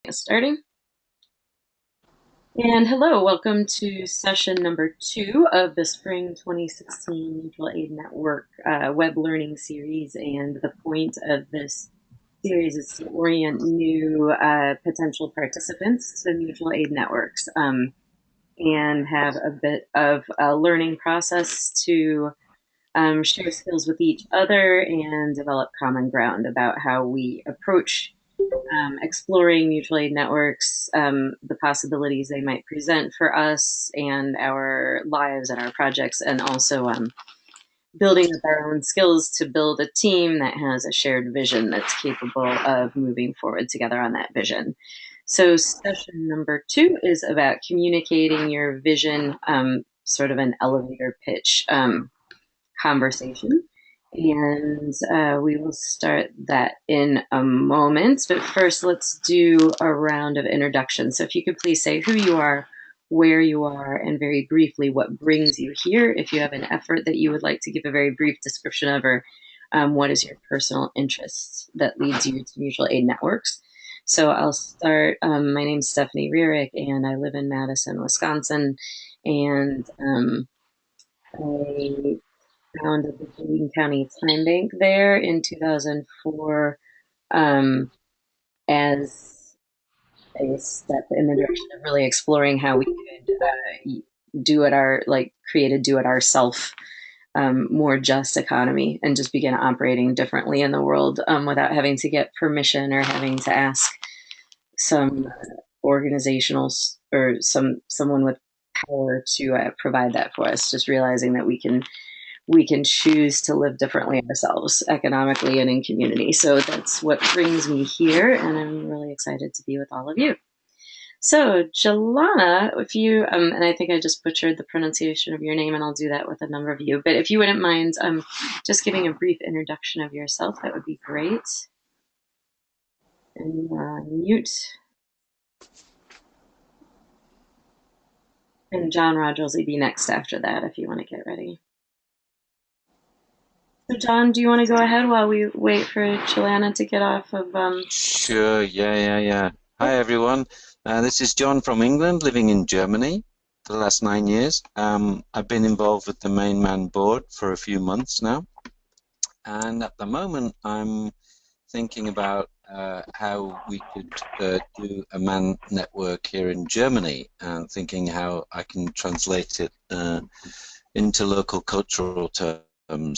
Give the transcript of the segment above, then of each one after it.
Starting. And hello, welcome to session number 2 of the Spring 2016 Mutual Aid Network web learning series. And the point of this series is to orient new potential participants to mutual aid networks and have a bit of a learning process to share skills with each other and develop common ground about how we approach exploring mutual aid networks, the possibilities they might present for us and our lives and our projects, and also building up our own skills to build a team that has a shared vision that's capable of moving forward together on that vision. So, session number 2 is about communicating your vision, sort of an elevator pitch conversation. And we will start that in a moment. But first, let's do a round of introductions. So if you could please say who you are, where you are, and very briefly what brings you here. If you have an effort that you would like to give a very brief description of, or what is your personal interest that leads you to mutual aid networks. So I'll start. My name's Stephanie Rierick, and I live in Madison, Wisconsin. And I founded the Greene County Time Bank there in 2004 as a step in the direction of really exploring how we could do it our create a do it ourself more just economy and just begin operating differently in the world without having to get permission or having to ask some organizational or someone with power to provide that for us. Just realizing that we can choose to live differently ourselves economically and in community. So that's what brings me here, and I'm really excited to be with all of you. So, Jelana, if you, and I think I just butchered the pronunciation of your name, and I'll do that with a number of you, but if you wouldn't mind just giving a brief introduction of yourself, that would be great. And mute. And John Rogers will be next after that if you want to get ready. So, John, do you want to go ahead while we wait for Jelana to get off of? Sure, yeah. Hi, everyone. This is John from England, living in Germany for the last 9 years. I've been involved with the Main Man board for a few months now. And at the moment, I'm thinking about how we could do a man network here in Germany, and thinking how I can translate it into local cultural terms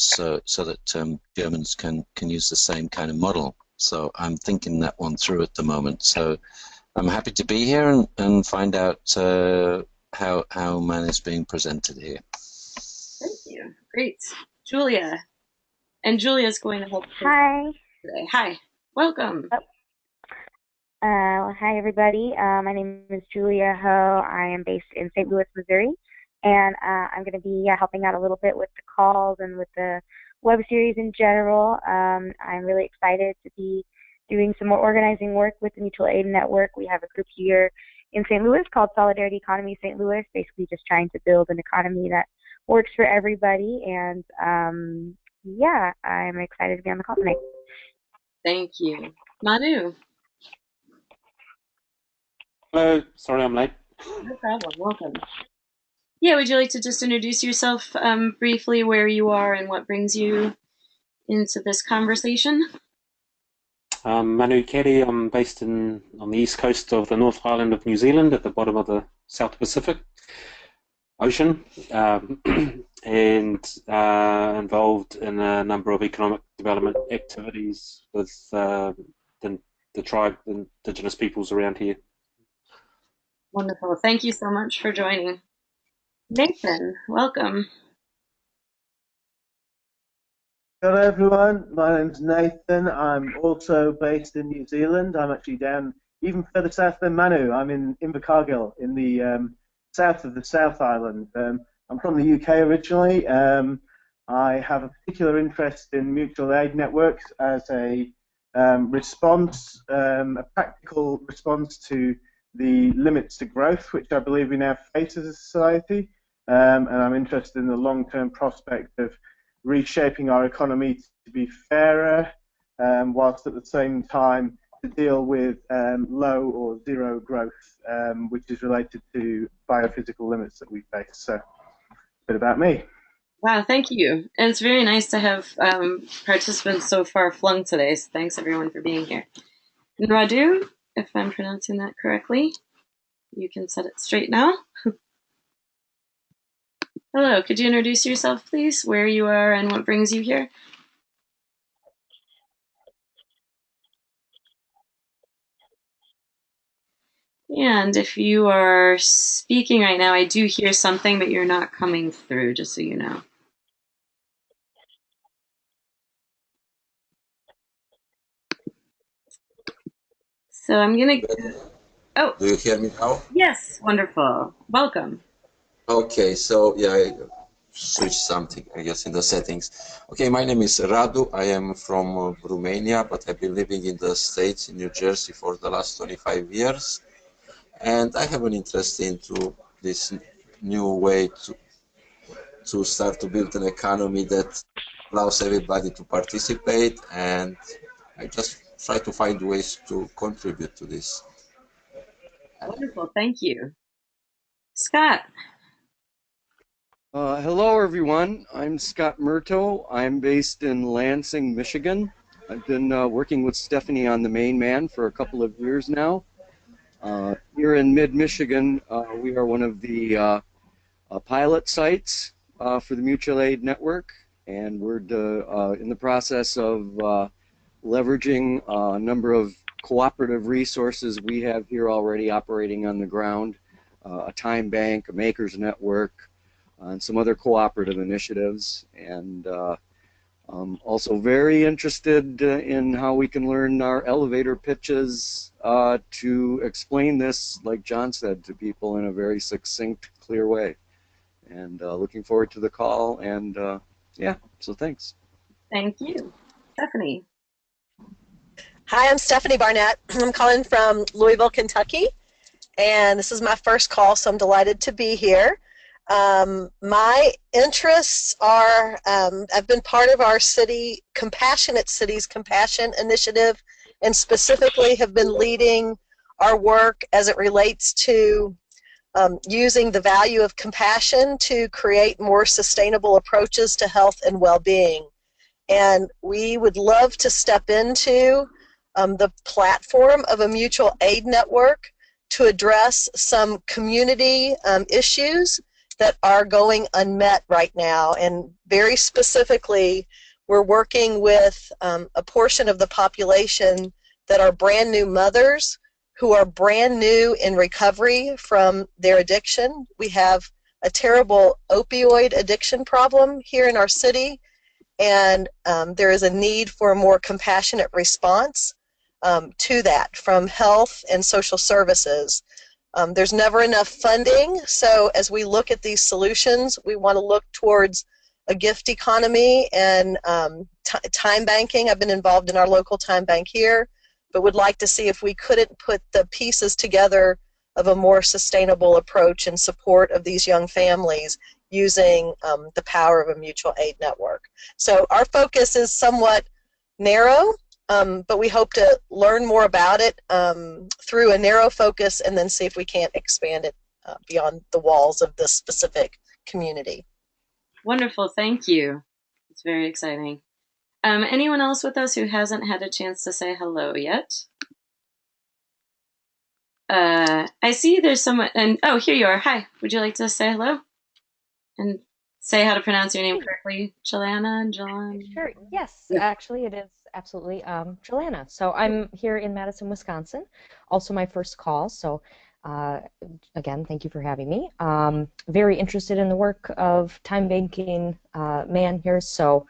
so that Germans can use the same kind of model. So I'm thinking that one through at the moment. So I'm happy to be here and find out how man is being presented here. Thank you. Great. Julia. And Julia's going to help Hi. today. Hi. Welcome. Hi, everybody. My name is Julia Ho. I am based in St. Louis, Missouri, and I'm going to be helping out a little bit with the calls and with the web series in general. I'm really excited to be doing some more organizing work with the Mutual Aid Network. We have a group here in St. Louis called Solidarity Economy St. Louis, basically just trying to build an economy that works for everybody. And yeah, I'm excited to be on the call tonight. Thank you. Manu. Hello, sorry I'm late. No problem. Welcome. Yeah, would you like to just introduce yourself briefly, where you are and what brings you into this conversation? Manu Kelly. I'm based on the east coast of the North Island of New Zealand at the bottom of the South Pacific Ocean, and involved in a number of economic development activities with the tribe and indigenous peoples around here. Wonderful. Thank you so much for joining. Nathan, welcome. Hello everyone, my name's Nathan. I'm also based in New Zealand. I'm actually down even further south than Manu. I'm in Invercargill in the south of the South Island. I'm from the UK originally. I have a particular interest in mutual aid networks as a response, a practical response to the limits to growth, which I believe we now face as a society. And I'm interested in the long-term prospect of reshaping our economy to be fairer, whilst at the same time to deal with low or zero growth, which is related to biophysical limits that we face. So, a bit about me. Wow, thank you. And it's very nice to have participants so far flung today, so thanks everyone for being here. And Radu, if I'm pronouncing that correctly, you can set it straight now. Hello, could you introduce yourself, please, where you are and what brings you here? And if you are speaking right now, I do hear something, but you're not coming through, just so you know. So I'm going to... Oh. Do you hear me now? Yes, wonderful. Welcome. Okay, so yeah, I switched something, I guess, in the settings. Okay, my name is Radu. I am from Romania, but I've been living in the States, in New Jersey, for the last 25 years. And I have an interest into this new way to start to build an economy that allows everybody to participate, and I just try to find ways to contribute to this. Wonderful, thank you. Scott. Hello, everyone. I'm Scott Murto. I'm based in Lansing, Michigan. I've been working with Stephanie on the Main Man for a couple of years now. Here in mid-Michigan, we are one of the pilot sites for the Mutual Aid Network, and we're in the process of leveraging a number of cooperative resources we have here already operating on the ground, a time bank, a makers network, and some other cooperative initiatives, and also very interested in how we can learn our elevator pitches to explain this, like John said, to people in a very succinct, clear way. And looking forward to the call, and yeah, so thanks. Thank you. Stephanie. Hi, I'm Stephanie Barnett. I'm calling from Louisville, Kentucky, and this is my first call, so I'm delighted to be here. My interests are, I've been part of our city, Compassionate Cities Compassion Initiative, and specifically have been leading our work as it relates to using the value of compassion to create more sustainable approaches to health and well-being. And we would love to step into the platform of a mutual aid network to address some community issues that are going unmet right now. And very specifically, we're working with a portion of the population that are brand new mothers who are brand new in recovery from their addiction. We have a terrible opioid addiction problem here in our city, and there is a need for a more compassionate response to that from health and social services. There's never enough funding, so as we look at these solutions, we want to look towards a gift economy and time banking. I've been involved in our local time bank here, but would like to see if we couldn't put the pieces together of a more sustainable approach in support of these young families using the power of a mutual aid network. So our focus is somewhat narrow, but we hope to learn more about it through a narrow focus and then see if we can't expand it beyond the walls of this specific community. Wonderful, thank you. It's very exciting. Anyone else with us who hasn't had a chance to say hello yet? I see there's someone, and oh, here you are. Hi, would you like to say hello? And say how to pronounce your name correctly, Jelana, John? Sure, yes, actually it is absolutely Jelana. So I'm here in Madison, Wisconsin, also my first call, so again, thank you for having me. Very interested in the work of time banking man here, so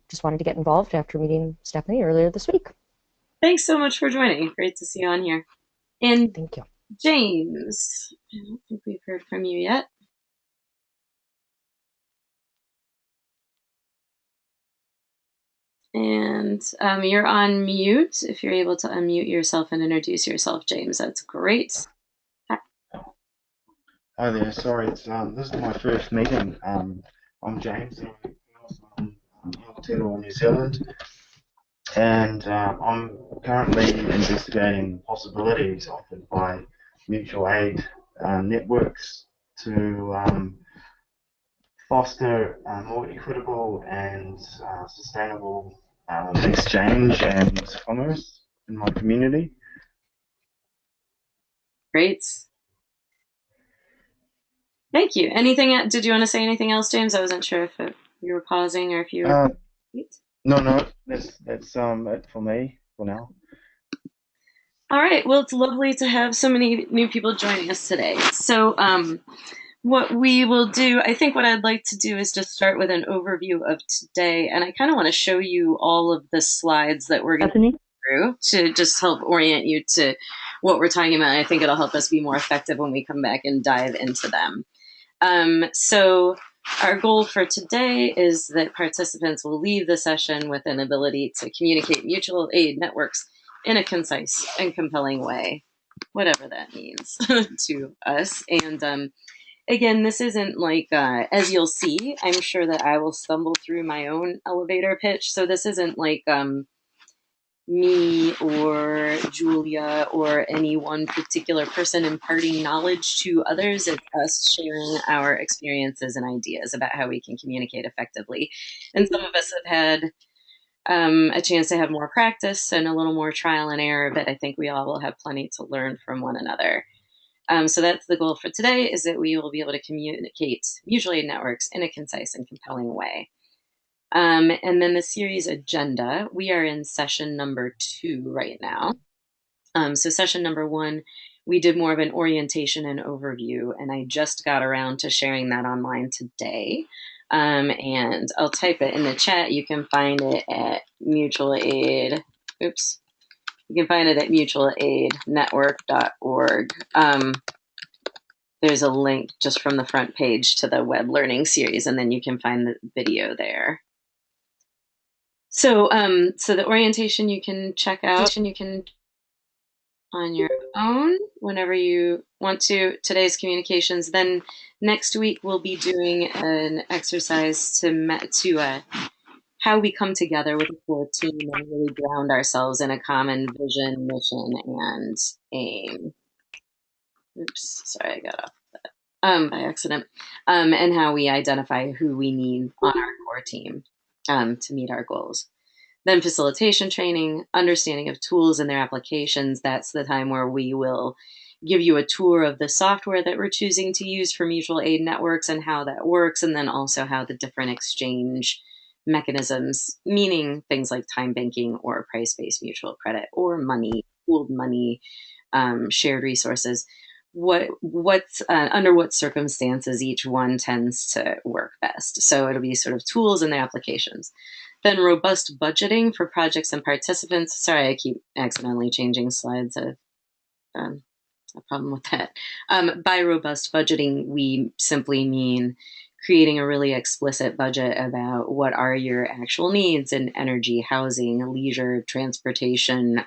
just wanted to get involved after meeting Stephanie earlier this week. Thanks so much for joining. Great to see you on here. And thank you. James, I don't think we've heard from you yet. And you're on mute. If you're able to unmute yourself and introduce yourself, James, that's great. Hi there. Sorry, it's this is my first meeting. I'm James. I'm from Aotearoa, New Zealand. and I'm currently investigating possibilities offered by mutual aid networks to foster more equitable and sustainable exchange and commerce in my community. Great. Thank you. Anything? Did you want to say anything else, James? I wasn't sure if you were pausing or if you were. No, that's it for me for now. All right. Well, it's lovely to have so many new people joining us today. So, what we will do, I think what I'd like to do is just start with an overview of today, and I kind of want to show you all of the slides that we're going to go through to just help orient you to what we're talking about. I think it'll help us be more effective when we come back and dive into them. So our goal for today is that participants will leave the session with an ability to communicate mutual aid networks in a concise and compelling way, whatever that means to us. And again, this isn't like, as you'll see, I'm sure that I will stumble through my own elevator pitch. So this isn't like me or Julia or any one particular person imparting knowledge to others. It's us sharing our experiences and ideas about how we can communicate effectively. And some of us have had a chance to have more practice and a little more trial and error, but I think we all will have plenty to learn from one another. So that's the goal for today, is that we will be able to communicate mutual aid networks in a concise and compelling way. And then the series agenda, we are in session number 2 right now. So session number 1, we did more of an orientation and overview, and I just got around to sharing that online today. And I'll type it in the chat. You can find it at mutual aid. Oops. You can find it at mutualaidnetwork.org. There's a link just from the front page to the web learning series, and then you can find the video there. So, so the orientation you can check out on your own whenever you want to. Today's communications. Then next week we'll be doing an exercise to how we come together with a core team and really ground ourselves in a common vision, mission, and aim. Oops, sorry, I got off that by accident. And how we identify who we need on our core team to meet our goals. Then facilitation training, understanding of tools and their applications. That's the time where we will give you a tour of the software that we're choosing to use for mutual aid networks and how that works, and then also how the different exchange mechanisms, meaning things like time banking or price-based mutual credit or money, pooled money, shared resources, what's under what circumstances each one tends to work best. So it'll be sort of tools and their applications. Then robust budgeting for projects and participants. Sorry, I keep accidentally changing slides. I've a problem with that. By robust budgeting, we simply mean creating a really explicit budget about what are your actual needs in energy, housing, leisure, transportation,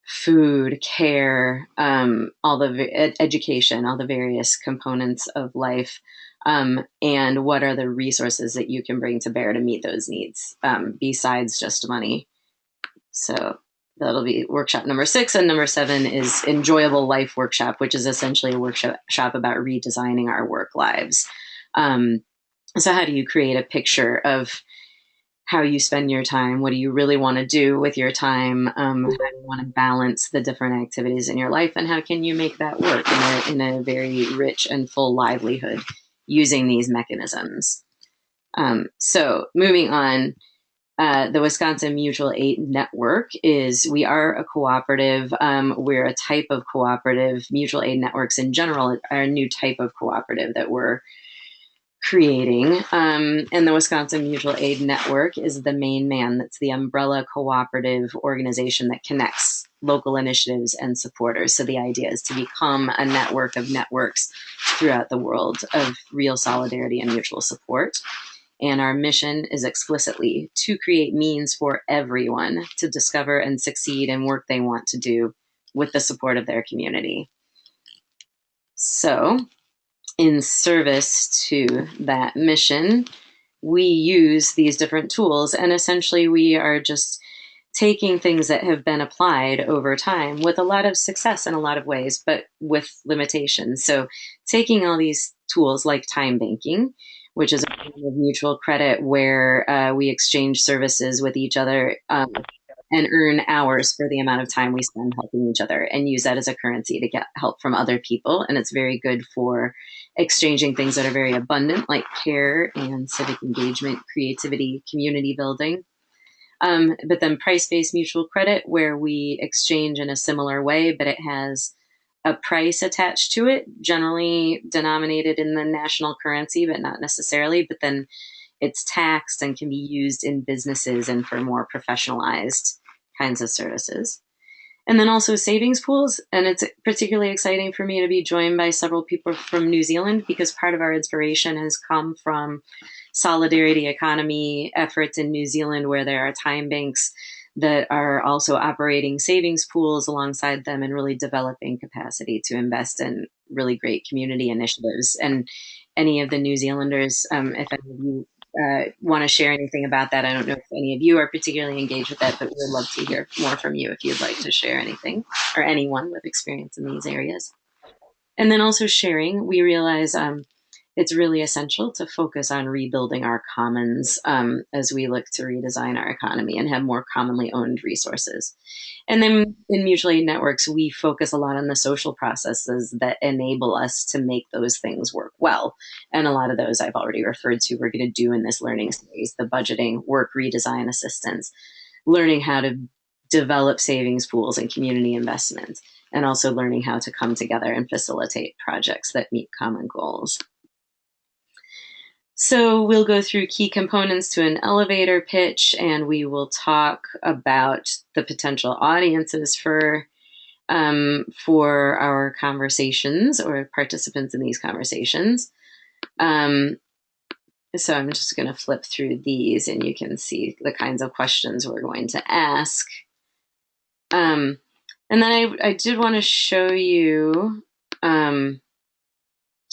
food, care, all the education, all the various components of life, and what are the resources that you can bring to bear to meet those needs besides just money. So that'll be workshop number 6, and number 7 is Enjoyable Life Workshop, which is essentially a workshop about redesigning our work lives. So how do you create a picture of how you spend your time? What do you really want to do with your time? How do you want to balance the different activities in your life? And how can you make that work in a very rich and full livelihood using these mechanisms? So moving on, the Wisconsin Mutual Aid Network we are a cooperative. We're a type of cooperative. Mutual aid networks in general are a new type of cooperative that we're creating. And the Wisconsin Mutual Aid Network is the main man. That's the umbrella cooperative organization that connects local initiatives and supporters. So the idea is to become a network of networks throughout the world of real solidarity and mutual support. And our mission is explicitly to create means for everyone to discover and succeed in work they want to do with the support of their community. So, in service to that mission, we use these different tools, and essentially we are just taking things that have been applied over time with a lot of success in a lot of ways, but with limitations. So taking all these tools like time banking, which is a form of mutual credit where we exchange services with each other and earn hours for the amount of time we spend helping each other, and use that as a currency to get help from other people. And it's very good for exchanging things that are very abundant, like care and civic engagement, creativity, community building. But then price-based mutual credit, where we exchange in a similar way, but it has a price attached to it, generally denominated in the national currency, but not necessarily. But then it's taxed and can be used in businesses and for more professionalized kinds of services. And then also savings pools. And it's particularly exciting for me to be joined by several people from New Zealand, because part of our inspiration has come from solidarity economy efforts in New Zealand, where there are time banks that are also operating savings pools alongside them and really developing capacity to invest in really great community initiatives. And any of the New Zealanders, if any of you want to share anything about that, I don't know if any of you are particularly engaged with that, but we would love to hear more from you if you'd like to share anything, or anyone with experience in these areas. And then also sharing, we realize it's really essential to focus on rebuilding our commons as we look to redesign our economy and have more commonly owned resources. And then in mutual aid networks, we focus a lot on the social processes that enable us to make those things work well. And a lot of those I've already referred to, we're going to do in this learning series: the budgeting, work redesign assistance, learning how to develop savings pools and community investments, and also learning how to come together and facilitate projects that meet common goals. So we'll go through key components to an elevator pitch, and we will talk about the potential audiences for our conversations, or participants in these conversations. So I'm just going to flip through these, and you can see the kinds of questions we're going to ask. And then I did want to show you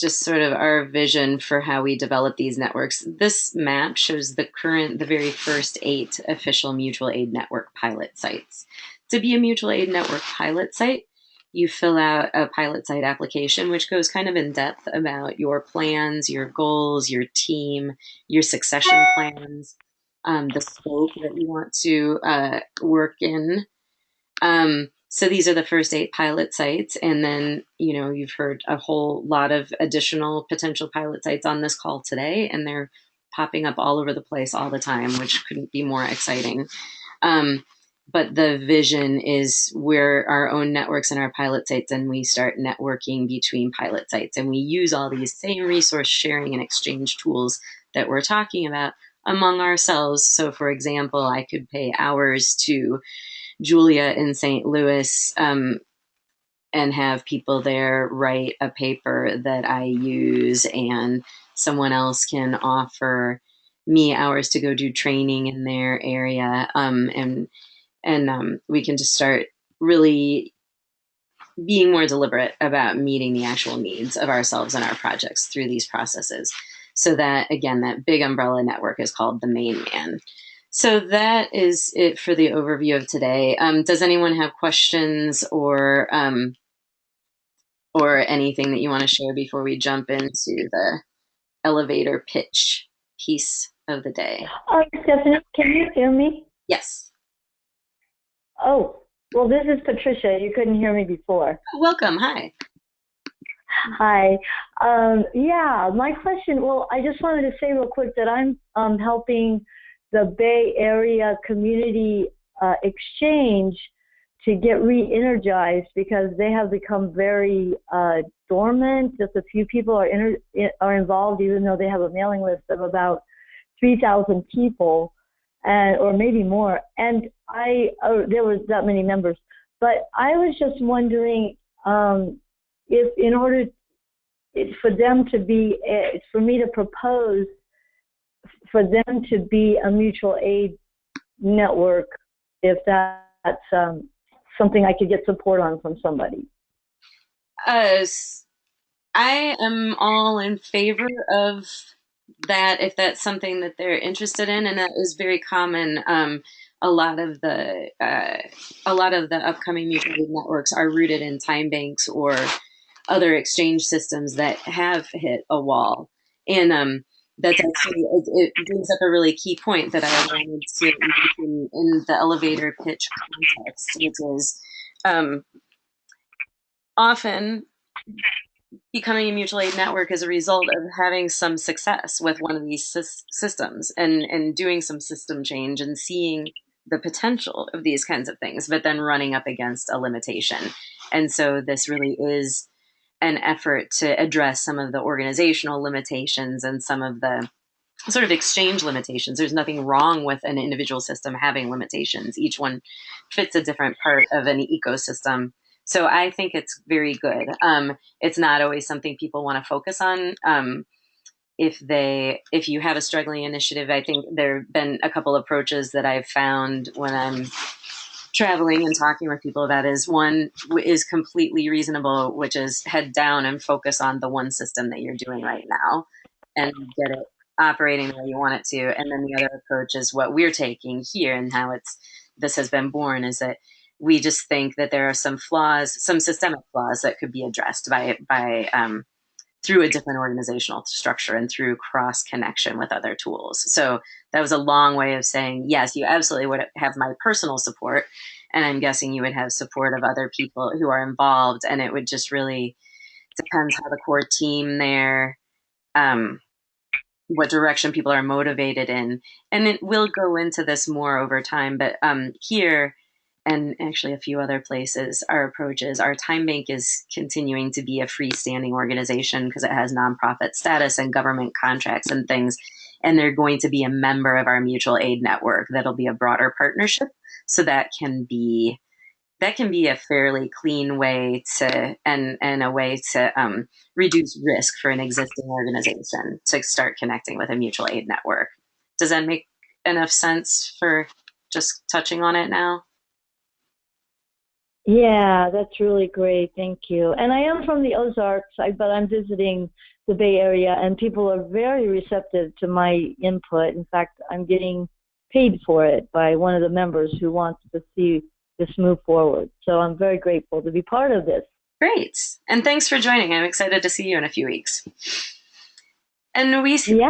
just sort of our vision for how we develop these networks. This map shows the very first 8 official mutual aid network pilot sites. To be a mutual aid network pilot site, you fill out a pilot site application, which goes kind of in depth about your plans, your goals, your team, your succession plans, the scope that you want to work in. So these are the first 8 pilot sites. And then, you've heard a whole lot of additional potential pilot sites on this call today, and they're popping up all over the place all the time, which couldn't be more exciting. But the vision is we're our own networks and our pilot sites, and we start networking between pilot sites. And we use all these same resource sharing and exchange tools that we're talking about among ourselves. So for example, I could pay hours to Julia in St. Louis and have people there write a paper that I use, and someone else can offer me hours to go do training in their area, and we can just start really being more deliberate about meeting the actual needs of ourselves and our projects through these processes. So that, again, that big umbrella network is called the main man. So that is it for the overview of today. Does anyone have questions or anything that you want to share before we jump into the elevator pitch piece of the day? Stephanie, can you hear me? Yes. Oh, well, this is Patricia. You couldn't hear me before. Welcome. Hi. Hi. Yeah, my question, well, I just wanted to say real quick that I'm helping the Bay Area Community Exchange to get re-energized, because they have become very dormant. Just a few people are involved, even though they have a mailing list of about 3,000 people, or maybe more. And there was that many members. But I was just wondering if, in order for them to be, for me to propose for them to be a mutual aid network, if that's something I could get support on from somebody. I am all in favor of that if that's something that they're interested in, and that is very common. A lot of the upcoming mutual aid networks are rooted in time banks or other exchange systems that have hit a wall, and that's actually it brings up a really key point that I wanted to mention in the elevator pitch context, which is often becoming a mutual aid network is a result of having some success with one of these systems and doing some system change and seeing the potential of these kinds of things, but then running up against a limitation. And so this really is an effort to address some of the organizational limitations and some of the sort of exchange limitations. There's nothing wrong with an individual system having limitations. Each one fits a different part of an ecosystem. So I think it's very good. It's not always something people want to focus on. If you have a struggling initiative, I think there have been a couple approaches that I've found when I'm traveling and talking with people about is one is completely reasonable, which is head down and focus on the one system that you're doing right now and get it operating the way you want it to. And then the other approach is what we're taking here and how this has been born is that we just think that there are some flaws, some systemic flaws that could be addressed by through a different organizational structure and through cross connection with other tools. So that was a long way of saying, yes, you absolutely would have my personal support. And I'm guessing you would have support of other people who are involved. And it would just really depends how the core team there, what direction people are motivated in. And it will go into this more over time. But here, and actually a few other places, our approach is our time bank is continuing to be a freestanding organization because it has nonprofit status and government contracts and things. And they're going to be a member of our mutual aid network that'll be a broader partnership. So that can be a fairly clean way to and a way to reduce risk for an existing organization to start connecting with a mutual aid network. Does that make enough sense for just touching on it now? Yeah, that's really great. Thank you. And I am from the Ozarks, but I'm visiting the Bay Area, and people are very receptive to my input. In fact, I'm getting paid for it by one of the members who wants to see this move forward. So I'm very grateful to be part of this. Great. And thanks for joining. I'm excited to see you in a few weeks. And we see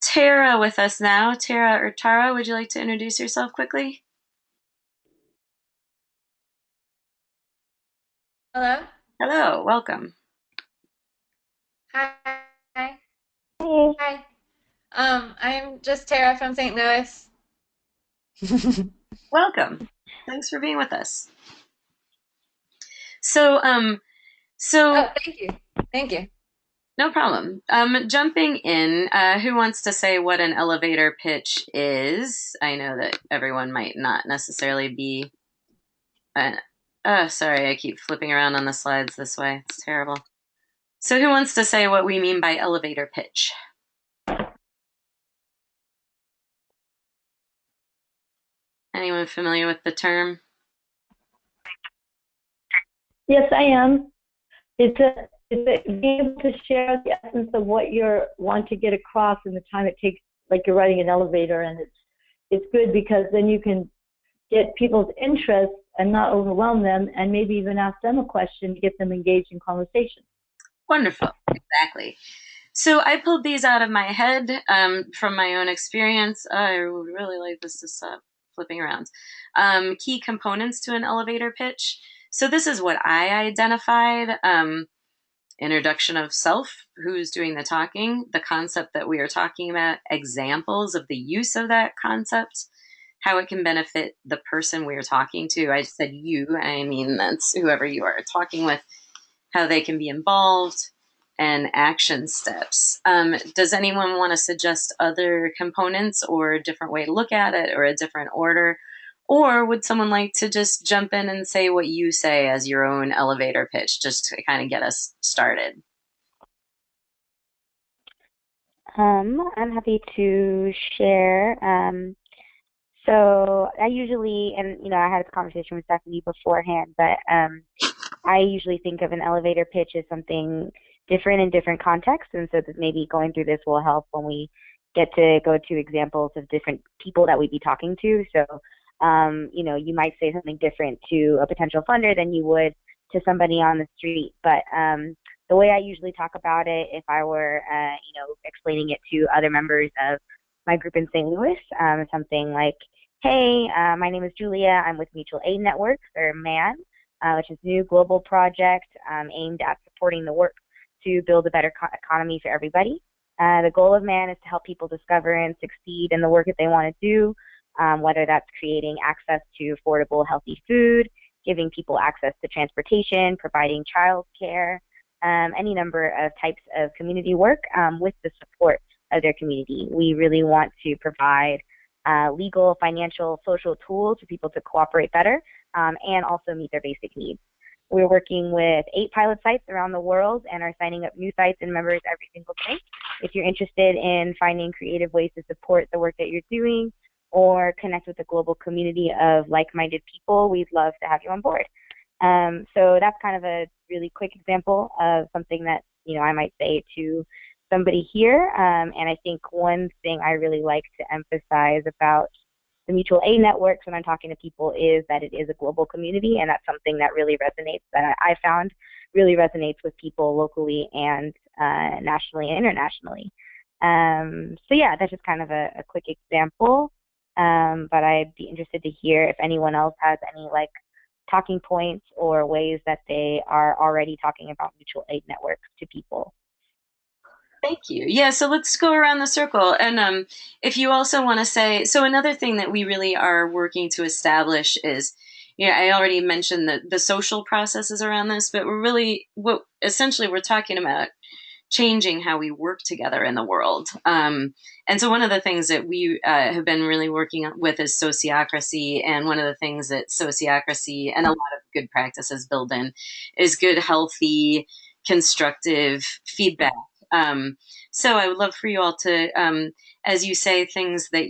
Tara with us now. Tara or Tara, would you like to introduce yourself quickly? Hello. Hello. Welcome. Hi. Hi. Hi. I'm just Tara from St. Louis. Welcome. Thanks for being with us. So, oh, thank you. Thank you. No problem. Jumping in, who wants to say what an elevator pitch is? I know that everyone might not necessarily be. Sorry, I keep flipping around on the slides this way. It's terrible. So, who wants to say what we mean by elevator pitch? Anyone familiar with the term? Yes, I am. It's being able to share the essence of what you want to get across in the time it takes, like you're writing an elevator, and it's good because then you can get people's interest and not overwhelm them, and maybe even ask them a question to get them engaged in conversation. Wonderful, exactly. So I pulled these out of my head from my own experience. I would really like this to stop flipping around. Key components to an elevator pitch. So this is what I identified. Introduction of self, who's doing the talking, the concept that we are talking about, examples of the use of that concept, how it can benefit the person we are talking to. I said you, I mean that's whoever you are talking with, how they can be involved, and action steps. Does anyone want to suggest other components or a different way to look at it or a different order? Or would someone like to just jump in and say what you say as your own elevator pitch, just to kind of get us started? I'm happy to share. So I usually, and I had a conversation with Stephanie beforehand, but I usually think of an elevator pitch as something different in different contexts, and so that maybe going through this will help when we get to go to examples of different people that we'd be talking to. So, you might say something different to a potential funder than you would to somebody on the street. But the way I usually talk about it, if I were, explaining it to other members of my group in St. Louis, something like, hey, my name is Julia. I'm with Mutual Aid Networks, or MAN, which is a new global project aimed at supporting the work to build a better economy for everybody. The goal of MAN is to help people discover and succeed in the work that they want to do, whether that's creating access to affordable, healthy food, giving people access to transportation, providing child care, any number of types of community work with the support of their community. We really want to provide legal, financial, social tools for people to cooperate better and also meet their basic needs. We're working with 8 pilot sites around the world and are signing up new sites and members every single day. If you're interested in finding creative ways to support the work that you're doing or connect with a global community of like-minded people, we'd love to have you on board. So that's kind of a really quick example of something that, I might say to somebody here. And I think one thing I really like to emphasize about the mutual aid networks when I'm talking to people is that it is a global community, and that's something that really resonates, that I found really resonates with people locally and nationally and internationally. So yeah, that's just kind of a quick example, but I'd be interested to hear if anyone else has any talking points or ways that they are already talking about mutual aid networks to people. Thank you. Yeah, so let's go around the circle. And if you also want to say, so another thing that we really are working to establish is, I already mentioned the social processes around this, but essentially we're talking about changing how we work together in the world. And so one of the things that we have been really working with is sociocracy. And one of the things that sociocracy and a lot of good practices build in is good, healthy, constructive feedback. So I would love for you all to, as you say things that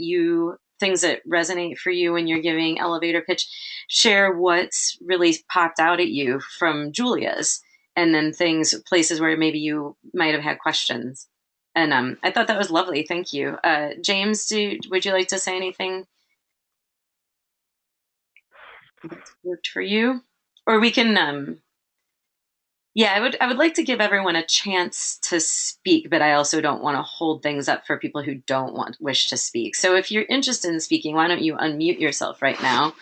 resonate for you when you're giving elevator pitch, share what's really popped out at you from Julia's, and then places where maybe you might have had questions. And I thought that was lovely. Thank you. James, would you like to say anything that's worked for you? Or we can, I would like to give everyone a chance to speak, but I also don't want to hold things up for people who don't wish to speak. So if you're interested in speaking, why don't you unmute yourself right now?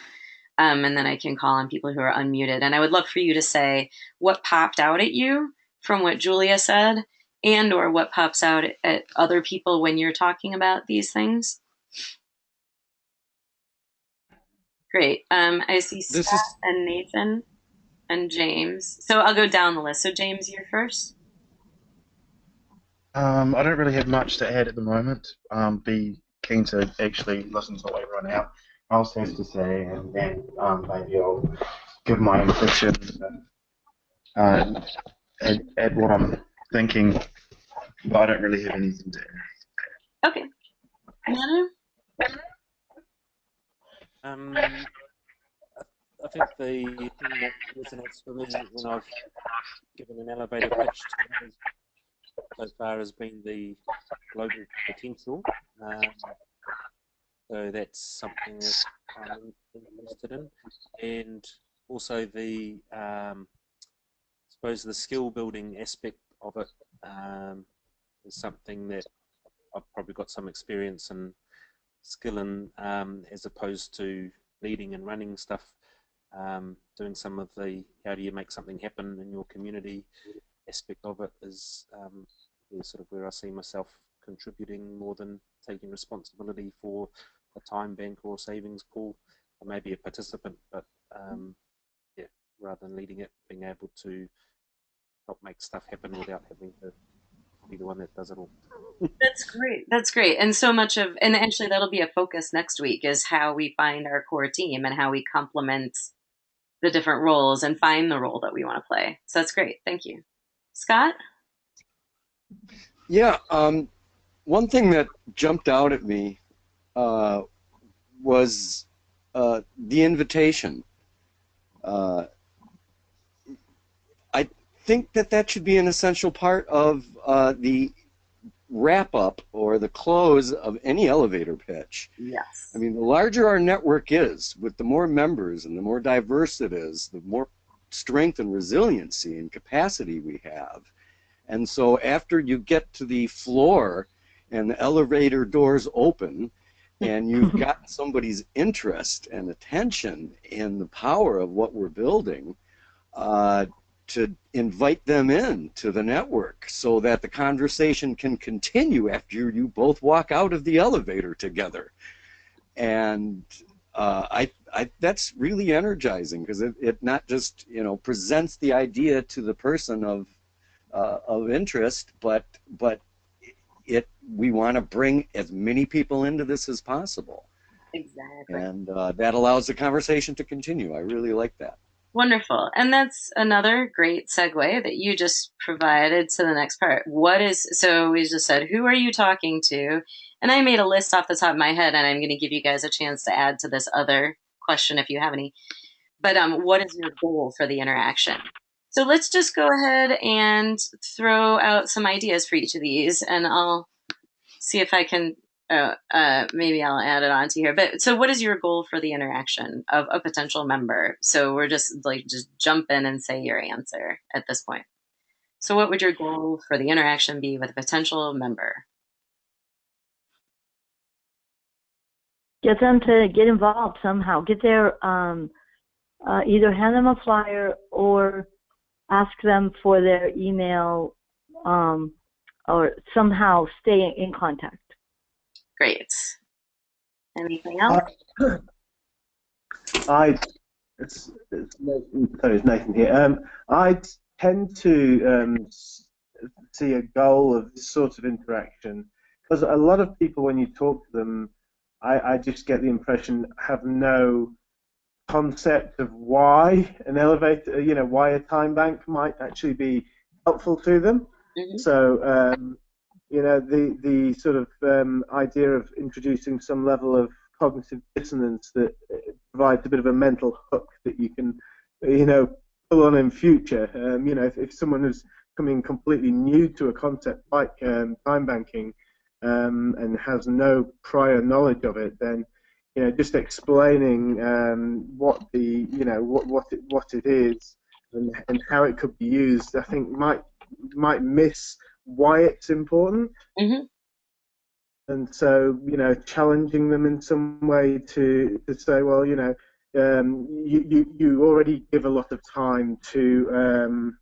And then I can call on people who are unmuted. And I would love for you to say what popped out at you from what Julia said, and or what pops out at other people when you're talking about these things. Great. I see Scott and Nathan and James. So I'll go down the list. So James, you're first. I don't really have much to add at the moment. Be keen to actually listen to what everyone else has to say, and then maybe I'll give my impression, add what I'm thinking, but I don't really have anything to add. Okay. Manu? I think the thing that resonates for me when I've given an elevator pitch to others so far has been the global potential. So that's something that I'm interested in, and also I suppose the skill building aspect of it is something that I've probably got some experience and skill in, as opposed to leading and running stuff. Doing some of the how do you make something happen in your community aspect of it is sort of where I see myself contributing more than taking responsibility for a time bank or savings pool. I may be a participant, but rather than leading it, being able to help make stuff happen without having to be the one that does it all. That's great. That's great. And so much and actually that'll be a focus next week, is how we find our core team and how we complement the different roles and find the role that we want to play. So that's great. Thank you. Scott? Yeah, one thing that jumped out at me was the invitation. I think that that should be an essential part of the wrap up or the close of any elevator pitch. Yes. I mean, the larger our network is, with the more members and the more diverse it is, the more strength and resiliency and capacity we have. And so after you get to the floor and the elevator doors open and you've got somebody's interest and attention in the power of what we're building, to invite them in to the network so that the conversation can continue after you both walk out of the elevator together. And that's really energizing, because it not just presents the idea to the person of interest, but we want to bring as many people into this as possible. Exactly. And that allows the conversation to continue. I really like that. Wonderful. And that's another great segue that you just provided to the next part. So we just said, who are you talking to? And I made a list off the top of my head, and I'm going to give you guys a chance to add to this other question if you have any. But what is your goal for the interaction? So let's just go ahead and throw out some ideas for each of these, and I'll see if I can, maybe I'll add it on to here. But so what is your goal for the interaction of a potential member? So we're just jump in and say your answer at this point. So what would your goal for the interaction be with a potential member? Get them to get involved somehow. Get their, either hand them a flyer or ask them for their email, or somehow stay in contact. Great. Anything else? It's Nathan here. I tend to see a goal of this sort of interaction, because a lot of people, when you talk to them, I just get the impression have no concept of why an elevator, why a time bank might actually be helpful to them. Mm-hmm. So, the sort of idea of introducing some level of cognitive dissonance that provides a bit of a mental hook that you can, pull on in future. If someone is coming completely new to a concept like time banking and has no prior knowledge of it, then just explaining what it is and how it could be used, I think might miss why it's important. Mm-hmm. And so, challenging them in some way to say, well, you already give a lot of time to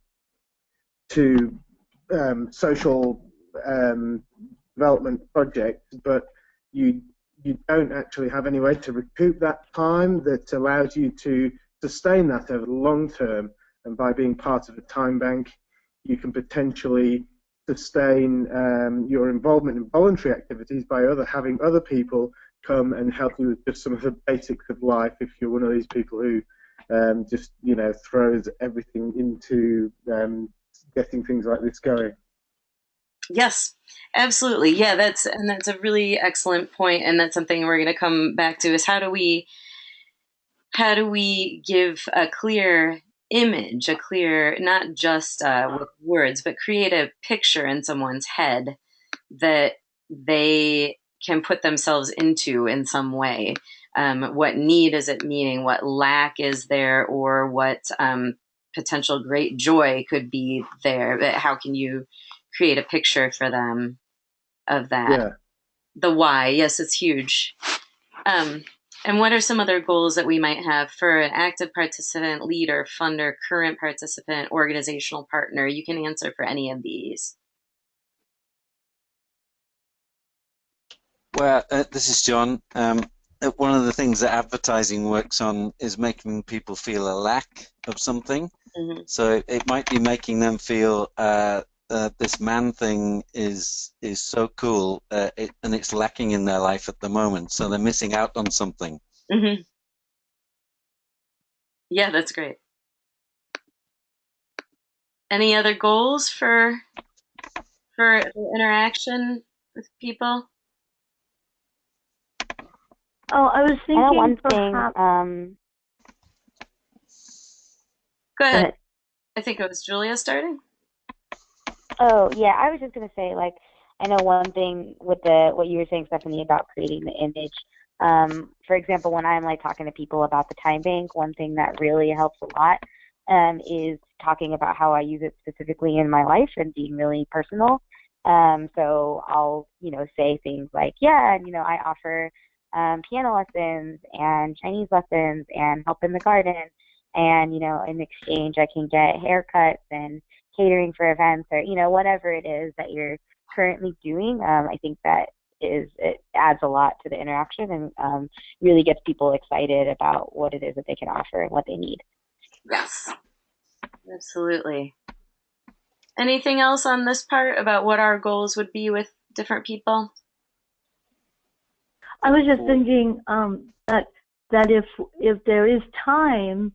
social development projects, but you don't actually have any way to recoup that time that allows you to sustain that over the long term. And by being part of a time bank, you can potentially sustain your involvement in voluntary activities by having other people come and help you with just some of the basics of life, if you're one of these people who just throws everything into getting things like this going. Yes, absolutely. Yeah, that's a really excellent point, and that's something we're going to come back to, is how do we give a clear image, not just with words, but create a picture in someone's head that they can put themselves into in some way. What need is it meeting? What lack is there? Or what potential great joy could be there? How can you create a picture for them of that? Yeah. The why, yes, it's huge. And what are some other goals that we might have for an active participant, leader, funder, current participant, organizational partner? You can answer for any of these. Well, this is John. One of the things that advertising works on is making people feel a lack of something. Mm-hmm. So it might be making them feel this man thing is so cool, and it's lacking in their life at the moment. So they're missing out on something. Mm-hmm. Yeah, that's great. Any other goals for interaction with people? Oh, I was thinking. One perhaps... thing. Go ahead. I think it was Julia starting. Oh, yeah, I was just gonna say, like, I know one thing with the what you were saying, Stephanie, about creating the image. For example, when I'm like talking to people about the time bank, one thing that really helps a lot is talking about how I use it specifically in my life and being really personal. So I'll, say things like, yeah, and I offer piano lessons and Chinese lessons and help in the garden. And, in exchange, I can get haircuts and catering for events or, whatever it is that you're currently doing. I think that it adds a lot to the interaction and really gets people excited about what it is that they can offer and what they need. Yes, absolutely. Anything else on this part about what our goals would be with different people? I was just thinking that if there is time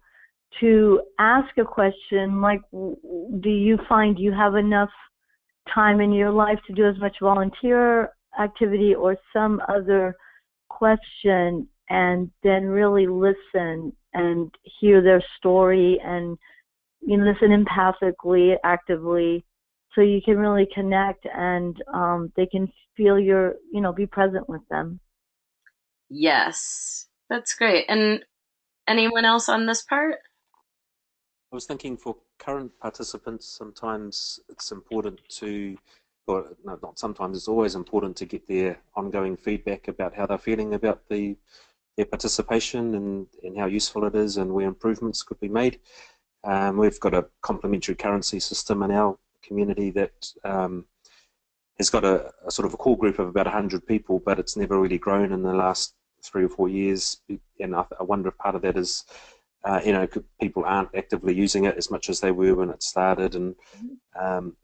to ask a question, like, do you find you have enough time in your life to do as much volunteer activity or some other question, and then really listen and hear their story and listen empathically, actively, so you can really connect and they can feel be present with them. Yes, that's great. And anyone else on this part? I was thinking for current participants, sometimes it's important to, or no, not sometimes, it's always important to get their ongoing feedback about how they're feeling about their participation and how useful it is and where improvements could be made. We've got a complementary currency system in our community that has got a sort of a core group of about 100 people, but it's never really grown in the last 3 or 4 years. And I wonder if part of that is, people aren't actively using it as much as they were when it started, and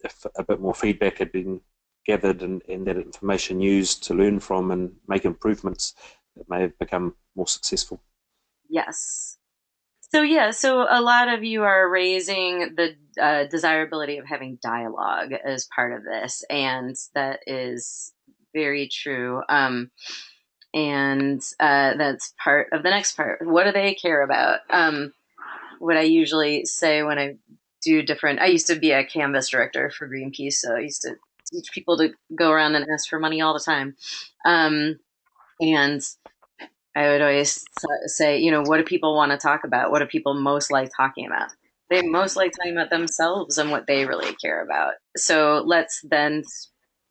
if a bit more feedback had been gathered and that information used to learn from and make improvements, it may have become more successful. Yes. So a lot of you are raising the desirability of having dialogue as part of this, and that is very true. And that's part of the next part. What do they care about? What I usually say when I do I used to be a Canvas director for Greenpeace, so I used to teach people to go around and ask for money all the time. And I would always say, what do people want to talk about? What do people most like talking about? They most like talking about themselves and what they really care about. So let's then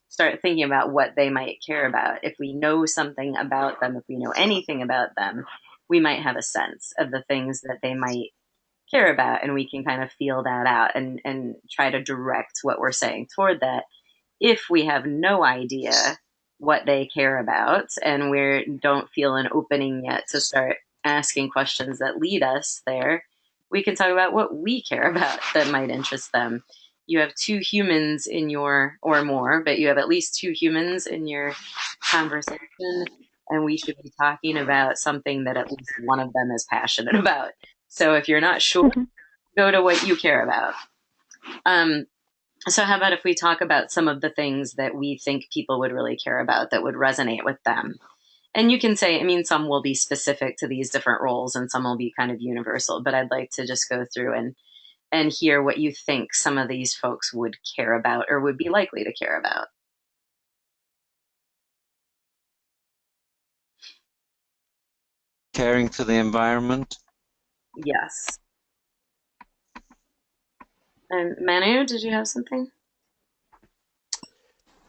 start thinking about what they might care about. If we know something about them, if we know anything about them, we might have a sense of the things that they might care about, and we can kind of feel that out and try to direct what we're saying toward that. If we have no idea what they care about and we don't feel an opening yet to start asking questions that lead us there, we can talk about what we care about that might interest them. You have 2 humans in your, or more, but you have at least 2 humans in your conversation, and we should be talking about something that at least one of them is passionate about. So if you're not sure, go to what you care about. So how about if we talk about some of the things that we think people would really care about that would resonate with them? And you can say, some will be specific to these different roles and some will be kind of universal, but I'd like to just go through and hear what you think some of these folks would care about or would be likely to care about. Caring for the environment. Yes. And Manu, did you have something?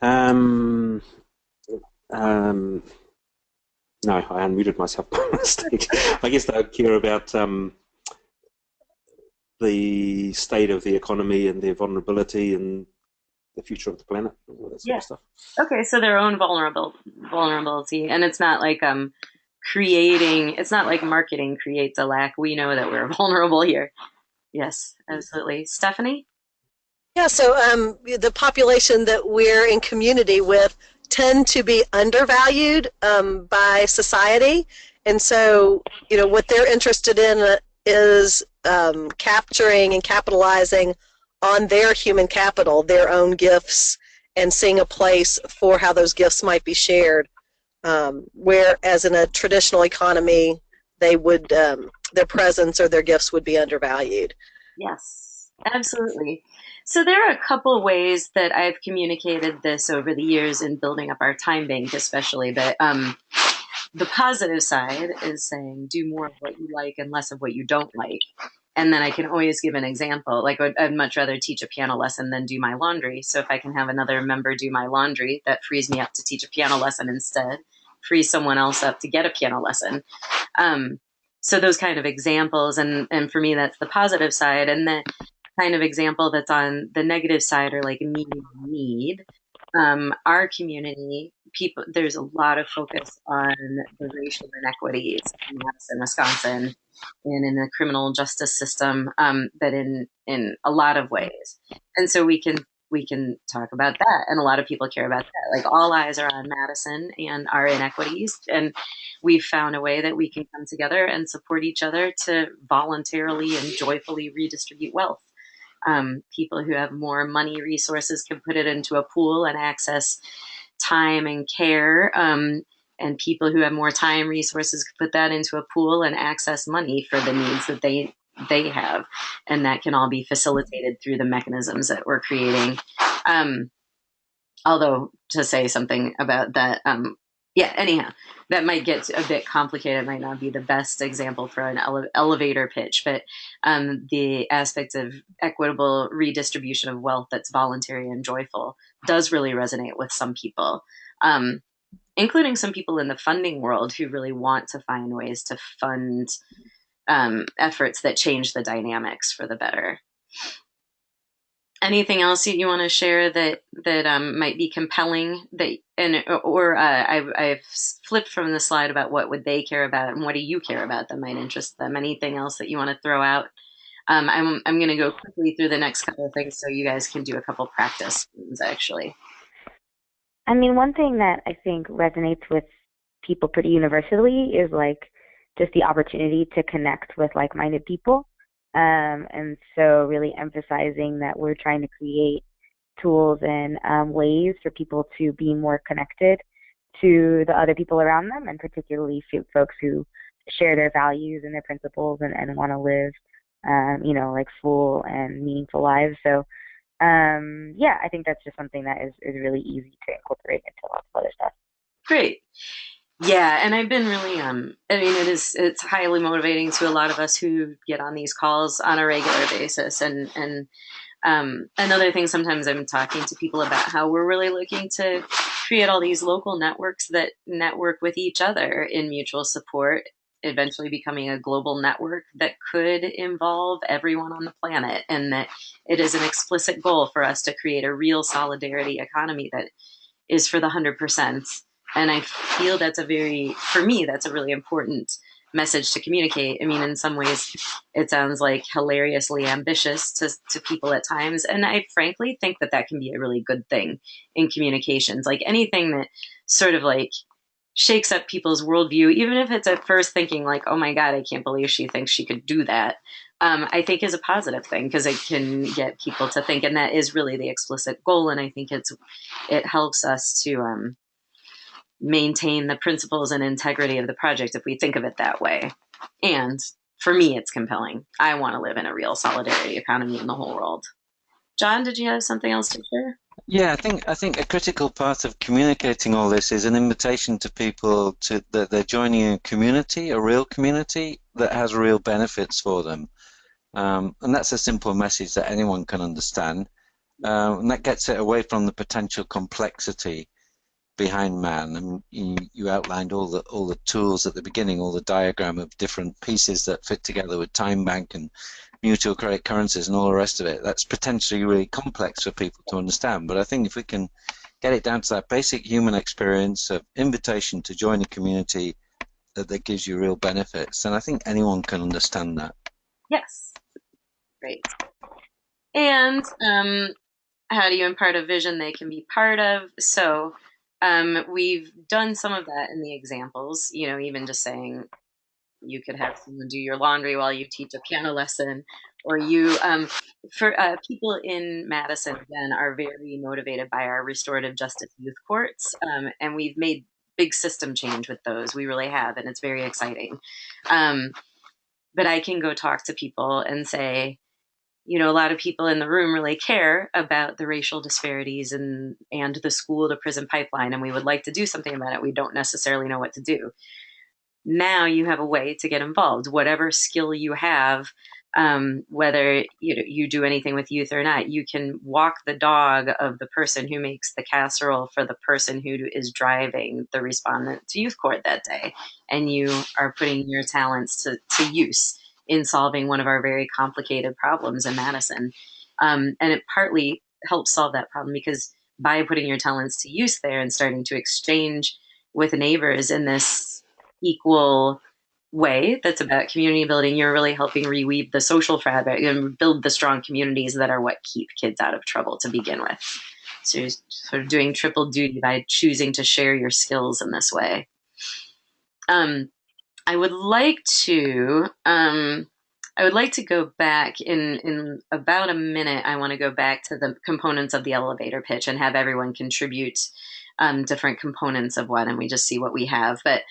No, I unmuted myself by mistake. I guess they care about the state of the economy and their vulnerability and the future of the planet, all that sort of stuff. Okay, so their own vulnerability, and it's not like it's not like marketing creates a lack. We know that we're vulnerable here. Yes, absolutely. Stephanie? Yeah, so the population that we're in community with tend to be undervalued by society. And so, what they're interested in is capturing and capitalizing on their human capital, their own gifts, and seeing a place for how those gifts might be shared. Whereas in a traditional economy, they would their presence or their gifts would be undervalued. Yes. Absolutely. So there are a couple ways that I've communicated this over the years in building up our time bank, especially. But the positive side is saying do more of what you like and less of what you don't like. And then I can always give an example. Like I'd much rather teach a piano lesson than do my laundry. So if I can have another member do my laundry, that frees me up to teach a piano lesson instead, frees someone else up to get a piano lesson. Um, so those kind of examples, and for me, that's the positive side. And the kind of example that's on the negative side are like need. Our community, people, there's a lot of focus on the racial inequities in Madison, Wisconsin, and in the criminal justice system, but in a lot of ways. And so we can talk about that, and a lot of people care about that. Like all eyes are on Madison and our inequities, and we've found a way that we can come together and support each other to voluntarily and joyfully redistribute wealth. People who have more money resources can put it into a pool and access time and care. And people who have more time resources can put that into a pool and access money for the needs that they have. And that can all be facilitated through the mechanisms that we're creating. Although to say something about that, yeah, anyhow, that might get a bit complicated. It might not be the best example for an elevator pitch, but the aspect of equitable redistribution of wealth that's voluntary and joyful does really resonate with some people, including some people in the funding world who really want to find ways to fund efforts that change the dynamics for the better. Anything else you want to share that might be compelling or I've flipped from the slide about what would they care about and what do you care about that might interest them? Anything else that you want to throw out? I'm going to go quickly through the next couple of things so you guys can do a couple practice things actually. I mean, one thing that I think resonates with people pretty universally is like just the opportunity to connect with like-minded people. And so really emphasizing that we're trying to create tools and ways for people to be more connected to the other people around them, and particularly folks who share their values and their principles and want to live, like full and meaningful lives. So, yeah, I think that's just something that is really easy to incorporate into lots of other stuff. Great. Yeah, and I've been really I mean it's highly motivating to a lot of us who get on these calls on a regular basis, and another thing, sometimes I'm talking to people about how we're really looking to create all these local networks that network with each other in mutual support, eventually becoming a global network that could involve everyone on the planet, and that it is an explicit goal for us to create a real solidarity economy that is for the 100%. And I feel for me, that's a really important message to communicate. I mean, in some ways, it sounds like hilariously ambitious to people at times. And I frankly think that can be a really good thing in communications. Like anything that sort of like shakes up people's worldview, even if it's at first thinking like, oh my God, I can't believe she thinks she could do that. I think is a positive thing because it can get people to think, and that is really the explicit goal. And I think it helps us to maintain the principles and integrity of the project if we think of it that way. And for me, it's compelling. I want to live in a real solidarity economy in the whole world. John, did you have something else to share? Yeah, I think a critical part of communicating all this is an invitation to people that they're joining a community, a real community that has real benefits for them. And that's a simple message that anyone can understand. And that gets it away from the potential complexity behind man. And you outlined all the tools at the beginning, all the diagram of different pieces that fit together with time bank and mutual credit currencies and all the rest of it. That's potentially really complex for people to understand. But I think if we can get it down to that basic human experience of invitation to join a community that gives you real benefits, then I think anyone can understand that. Yes. Great. And how do you impart a vision they can be part of? So we've done some of that in the examples, even just saying you could have someone do your laundry while you teach a piano lesson, or for people in Madison, again, are very motivated by our restorative justice youth courts, and we've made big system change with those. We really have, and it's very exciting. But I can go talk to people and say, a lot of people in the room really care about the racial disparities and the school to prison pipeline, and we would like to do something about it. We don't necessarily know what to do. Now you have a way to get involved. Whatever skill you have, whether you do anything with youth or not, you can walk the dog of the person who makes the casserole for the person who is driving the respondent to youth court that day, and you are putting your talents to use in solving one of our very complicated problems in Madison. And it partly helps solve that problem because by putting your talents to use there and starting to exchange with neighbors in this equal way that's about community building, you're really helping reweave the social fabric and build the strong communities that are what keep kids out of trouble to begin with. So you're sort of doing triple duty by choosing to share your skills in this way. I would like to go back in about a minute. I want to go back to the components of the elevator pitch and have everyone contribute different components of one, and we just see what we have. But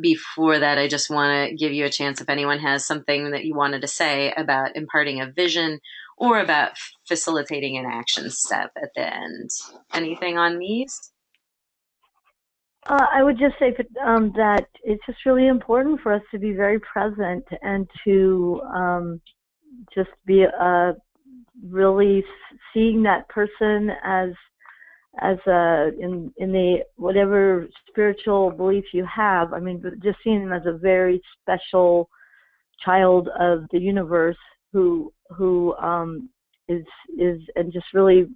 before that, I just want to give you a chance if anyone has something that you wanted to say about imparting a vision or about facilitating an action step at the end. Anything on these? I would just say that it's just really important for us to be very present and to just be really seeing that person as in the whatever spiritual belief you have. I mean, just seeing them as a very special child of the universe who is and just really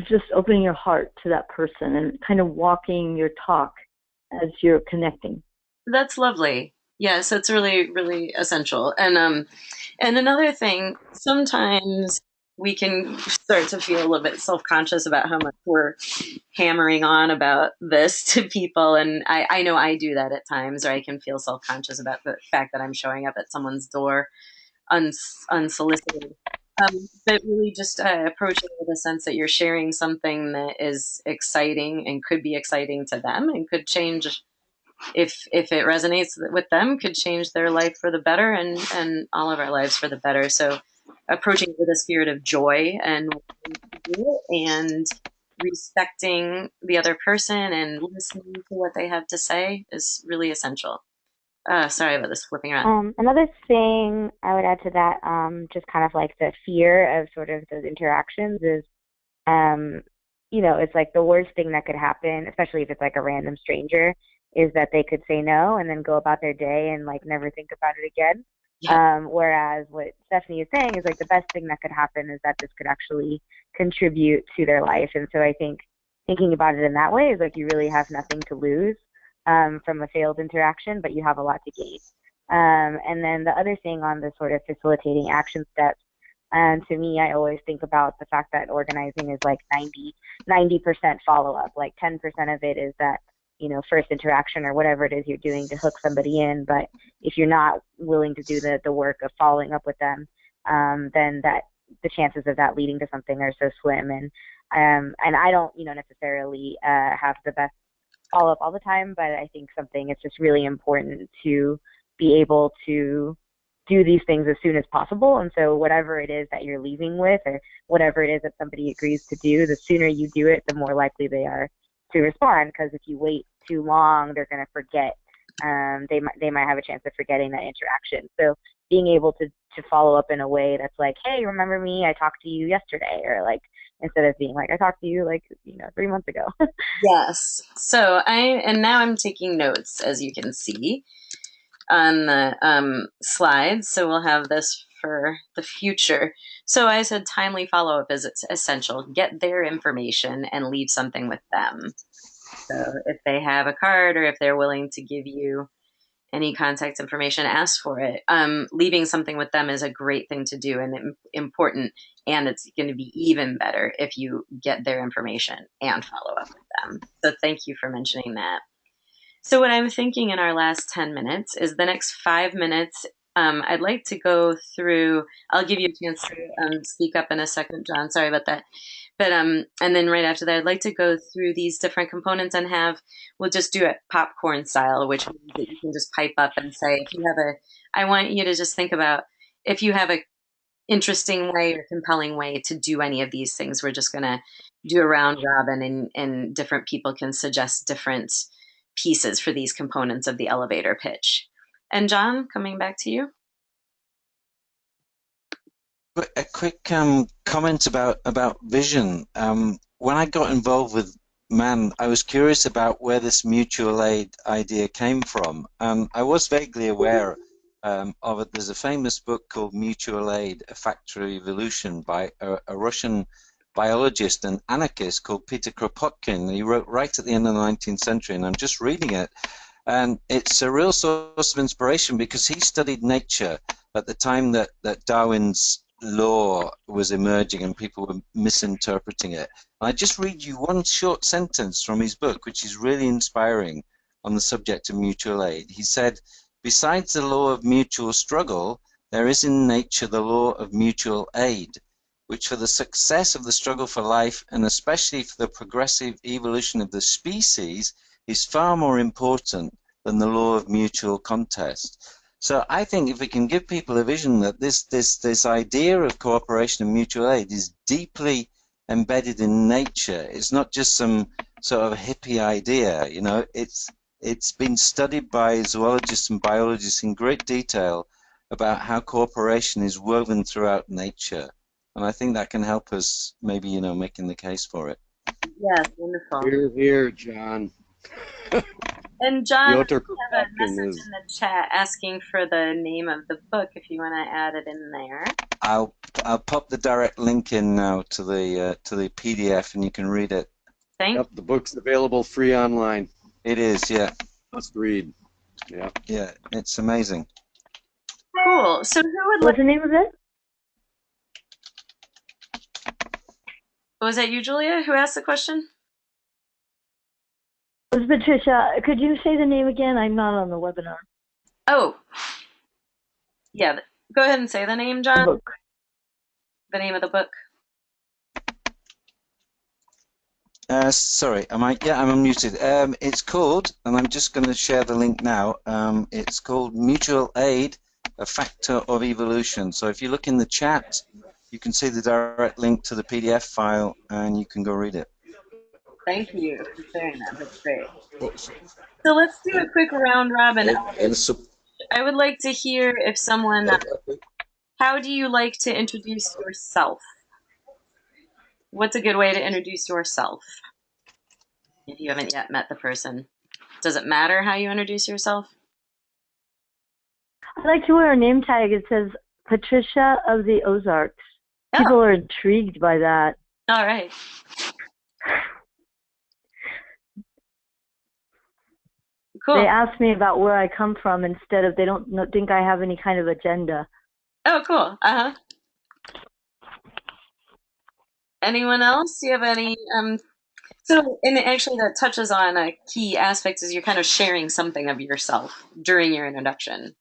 just opening your heart to that person and kind of walking your talk as you're connecting. That's lovely. Yes, it's really, really essential. And another thing, sometimes we can start to feel a little bit self-conscious about how much we're hammering on about this to people. And I know I do that at times, or I can feel self-conscious about the fact that I'm showing up at someone's door unsolicited. But really just approach it with a sense that you're sharing something that is exciting and could be exciting to them and could change, if it resonates with them, could change their life for the better and all of our lives for the better. So approaching it with a spirit of joy and respecting the other person and listening to what they have to say is really essential. Sorry about this flipping around. Another thing I would add to that, just kind of like the fear of sort of those interactions is, it's like the worst thing that could happen, especially if it's like a random stranger, is that they could say no and then go about their day and like never think about it again. Yeah. Whereas what Stephanie is saying is like the best thing that could happen is that this could actually contribute to their life. And so I think thinking about it in that way is like you really have nothing to lose from a failed interaction, but you have a lot to gain. And then the other thing on the sort of facilitating action steps, to me, I always think about the fact that organizing is like 90% follow-up. Like 10% of it is that, first interaction or whatever it is you're doing to hook somebody in. But if you're not willing to do the work of following up with them, then the chances of that leading to something are so slim. And I don't, necessarily have the best follow up all the time, but I think it's just really important to be able to do these things as soon as possible. And so whatever it is that you're leaving with or whatever it is that somebody agrees to do, the sooner you do it, the more likely they are to respond. Because if you wait too long, they're going to forget. They might have a chance of forgetting that interaction. So being able to follow up in a way that's like, hey, remember me? I talked to you yesterday, or like, instead of being like, I talked to you 3 months ago. Yes. So now I'm taking notes, as you can see on the slides. So we'll have this for the future. So I said timely follow-up is essential. Get their information and leave something with them. So if they have a card or if they're willing to give you any contact information, ask for it. Leaving something with them is a great thing to do and important, and it's going to be even better if you get their information and follow up with them. So thank you for mentioning that. So what I'm thinking in our last 10 minutes is the next 5 minutes, I'd like to go through, I'll give you a chance to speak up in a second, John, sorry about that. But and then right after that, I'd like to go through these different components and we'll just do it popcorn style, which means that you can just pipe up and say, if you have I want you to just think about if you have a interesting way or compelling way to do any of these things, we're just going to do a round robin, and different people can suggest different pieces for these components of the elevator pitch. And John, coming back to you. A quick comment about vision. When I got involved with MAN, I was curious about where this mutual aid idea came from. I was vaguely aware of it. There's a famous book called Mutual Aid, A Factor of Evolution by a Russian biologist and anarchist called Peter Kropotkin. He wrote right at the end of the 19th century, and I'm just reading it. And it's a real source of inspiration because he studied nature at the time that Darwin's law was emerging and people were misinterpreting it. And I just read you one short sentence from his book, which is really inspiring on the subject of mutual aid. He said, "Besides the law of mutual struggle, there is in nature the law of mutual aid, which for the success of the struggle for life, and especially for the progressive evolution of the species, is far more important than the law of mutual contest." So I think if we can give people a vision that this idea of cooperation and mutual aid is deeply embedded in nature, it's not just some sort of hippie idea, you know, it's been studied by zoologists and biologists in great detail about how cooperation is woven throughout nature. And I think that can help us maybe, you know, making the case for it. Yes, wonderful. Here, here, John. And John, we Piotr have a Kropotkin message in the chat asking for the name of the book if you want to add it in there. I'll pop the direct link in now to the PDF, and you can read it. Yep, the book's available free online. It is, yeah. Must read. Yeah. Yeah, it's amazing. Cool. So who would What's the name of it? Was that you, Julia, who asked the question? It was Patricia. Could you say the name again? I'm not on the webinar. Oh. Yeah, go ahead and say the name, John. The book. The name of the book. Sorry, am I? Yeah, I'm unmuted. It's called, and I'm just going to share the link now. It's called Mutual Aid, A Factor of Evolution. So if you look in the chat, you can see the direct link to the PDF file, and you can go read it. Thank you for sharing that. That's great. So let's do a quick round robin. I would like to hear if someone, how do you like to introduce yourself? What's a good way to introduce yourself if you haven't yet met the person? Does it matter how you introduce yourself? I'd like to wear a name tag. It says Patricia of the Ozarks. People are intrigued by that. All right. Cool. They ask me about where I come from instead of, they don't think I have any kind of agenda. Oh, cool. Uh-huh. Anyone else? Do you have any, so, and actually that touches on a key aspect is you're kind of sharing something of yourself during your introduction.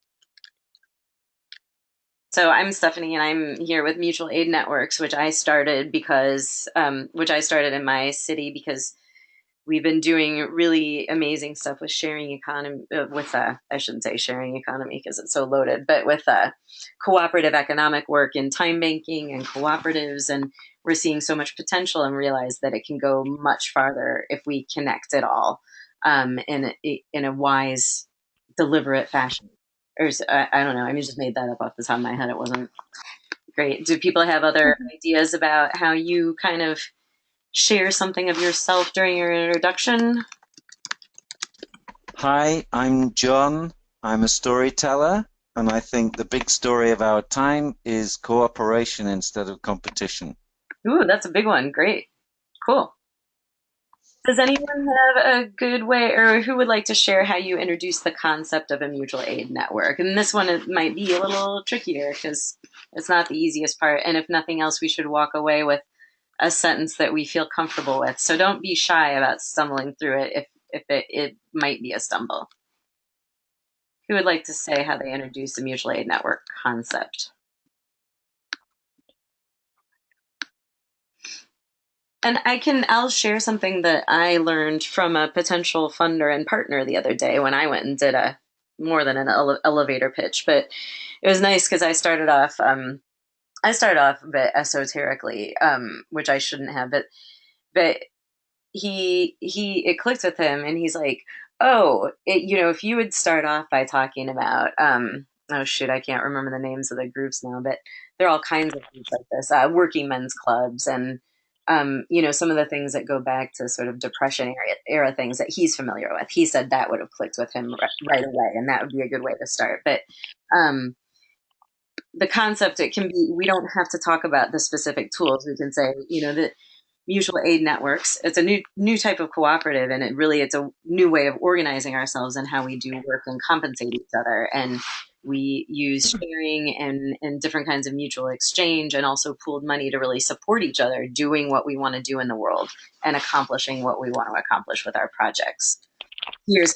So I'm Stephanie, and I'm here with Mutual Aid Networks, which I started because, which I started in my city because we've been doing really amazing stuff with sharing economy, I shouldn't say sharing economy because it's so loaded, but with cooperative economic work in time banking and cooperatives. And we're seeing so much potential and realize that it can go much farther if we connect it all in a wise, deliberate fashion. Or I don't know, I just made that up off the top of my head. It wasn't great. Do people have other ideas about how you kind of share something of yourself during your introduction? Hi, I'm John. I'm a storyteller, and I think the big story of our time is cooperation instead of competition. Ooh, that's a big one. Great. Cool. Does anyone have a good way, or who would like to share how you introduce the concept of a mutual aid network? And this one might be a little trickier because it's not the easiest part. And if nothing else, we should walk away with a sentence that we feel comfortable with. So don't be shy about stumbling through it if it might be a stumble. Who would like to say how they introduce the mutual aid network concept? And I'll share something that I learned from a potential funder and partner the other day when I went and did a more than an elevator pitch, but it was nice because I started off a bit esoterically, which I shouldn't have, but he it clicked with him, and he's like, oh, if you would start off by talking about oh shoot, I can't remember the names of the groups now, but there are all kinds of things like this, working men's clubs, and some of the things that go back to sort of depression era things that he's familiar with. He said that would have clicked with him right away, and that would be a good way to start. But the concept, it can be, we don't have to talk about the specific tools. We can say, that mutual aid networks, it's a new type of cooperative, and it's a new way of organizing ourselves and how we do work and compensate each other. And we use sharing and different kinds of mutual exchange, and also pooled money to really support each other doing what we want to do in the world and accomplishing what we want to accomplish with our projects. Here's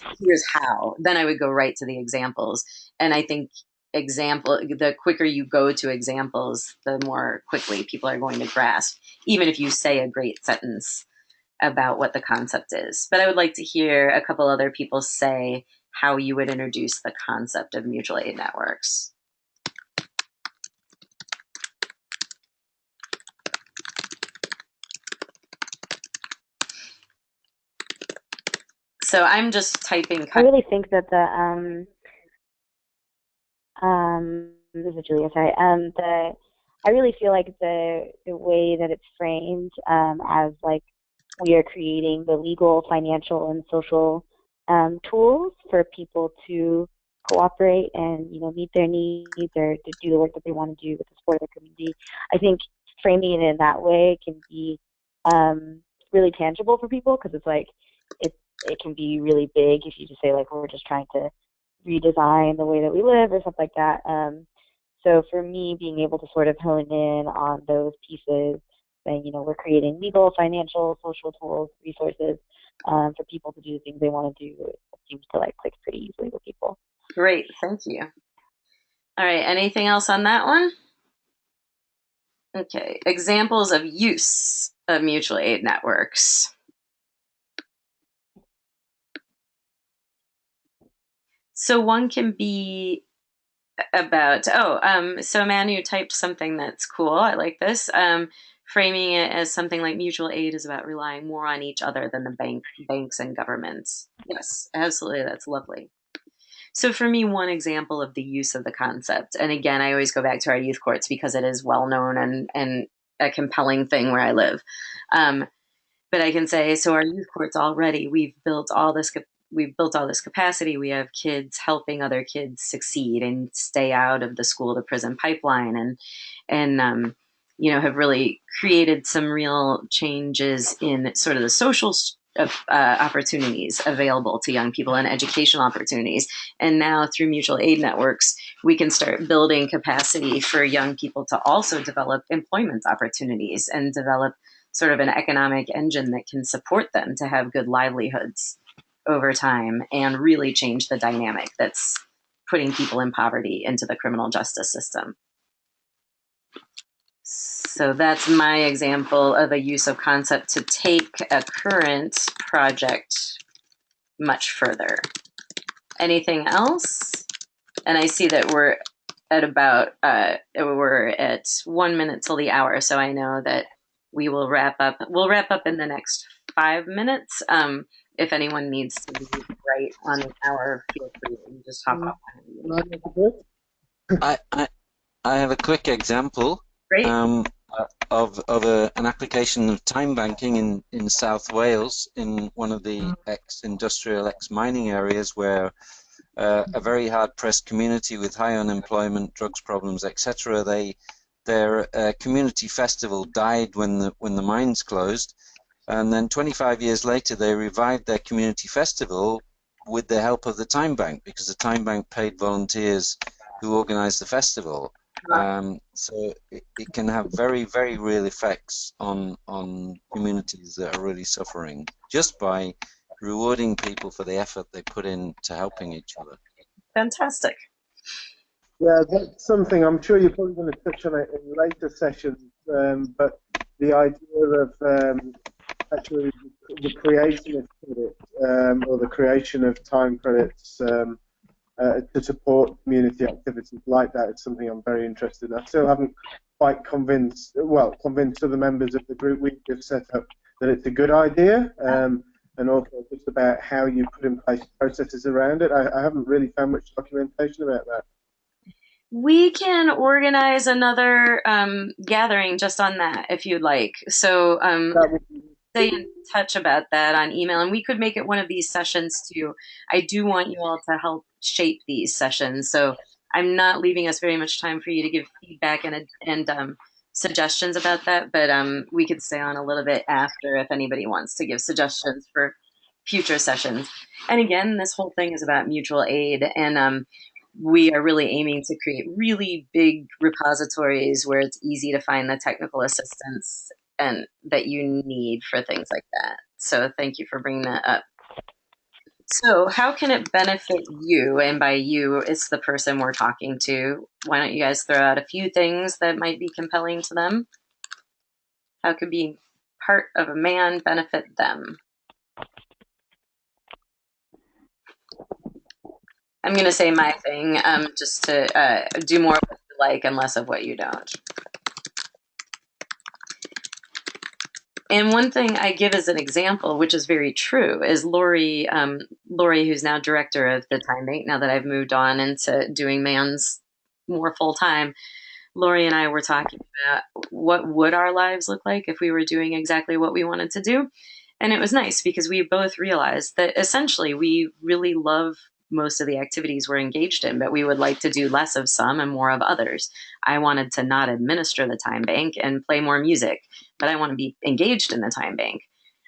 how. Then I would go right to the examples. And I think the quicker you go to examples, the more quickly people are going to grasp, even if you say a great sentence about what the concept is. But I would like to hear a couple other people say how you would introduce the concept of mutual aid networks. So I'm just typing. I really think that this is Julia, sorry. I really feel like the way that it's framed as like we are creating the legal, financial, and social tools for people to cooperate and meet their needs or to do the work that they want to do with the support of their community. I think framing it in that way can be really tangible for people, because it's like it can be really big if you just say like we're just trying to redesign the way that we live or something like that. So for me, being able to sort of hone in on those pieces, saying, we're creating legal, financial, social tools, resources for people to do the things they want to do, it seems to like click pretty easily with people. Great, thank you. All right, anything else on that one? Okay, examples of use of mutual aid networks. So one can be about, so Manu typed something that's cool. I like this. Framing it as something like mutual aid is about relying more on each other than the banks and governments. Yes, absolutely. That's lovely. So for me, one example of the use of the concept, and again, I always go back to our youth courts because it is well known and a compelling thing where I live. But I can say, so our youth courts already, we've built all this capacity. We have kids helping other kids succeed and stay out of the school to prison pipeline, and have really created some real changes in sort of the social opportunities available to young people and educational opportunities. And now through mutual aid networks, we can start building capacity for young people to also develop employment opportunities and develop sort of an economic engine that can support them to have good livelihoods over time and really change the dynamic that's putting people in poverty into the criminal justice system. So that's my example of a use of concept to take a current project much further. Anything else? And I see that we're at 1 minute till the hour, so I know that we'll wrap up in the next 5 minutes. If anyone needs to be right on the hour, feel free to just hop off. I have a quick example. Great. Of an application of time banking in South Wales, in one of the ex-industrial, ex-mining areas, where a very hard-pressed community with high unemployment, drugs problems, etc. Their community festival died when the mines closed, and then 25 years later they revived their community festival with the help of the time bank, because the time bank paid volunteers who organized the festival. So it can have very, very real effects on communities that are really suffering, just by rewarding people for the effort they put in to helping each other. Fantastic. Yeah, that's something I'm sure you're probably going to touch on it in later sessions, but the idea of actually the creation of credit, or the creation of time credits, to support community activities like that. It's something I'm very interested in. I still haven't quite convinced other members of the group we've just set up that it's a good idea, and also just about how you put in place processes around it. I haven't really found much documentation about that. We can organize another gathering just on that if you'd like. So stay in touch about that on email, and we could make it one of these sessions too. I do want you all to help shape these sessions, so I'm not leaving us very much time for you to give feedback and suggestions about that, but we could stay on a little bit after if anybody wants to give suggestions for future sessions. And again, this whole thing is about mutual aid, and we are really aiming to create really big repositories where it's easy to find the technical assistance and that you need for things like that. So thank you for bringing that up. So how can it benefit you? And by you, it's the person we're talking to. Why don't you guys throw out a few things that might be compelling to them? How could being part of a man benefit them? I'm going to say my thing, just to do more of what you like and less of what you don't. And one thing I give as an example, which is very true, is Lori, who's now director of the Time Bank, now that I've moved on into doing man's more full time. Lori and I were talking about what would our lives look like if we were doing exactly what we wanted to do. And it was nice because we both realized that essentially we really love most of the activities we're engaged in, but we would like to do less of some and more of others. I wanted to not administer the time bank and play more music, but I want to be engaged in the time bank.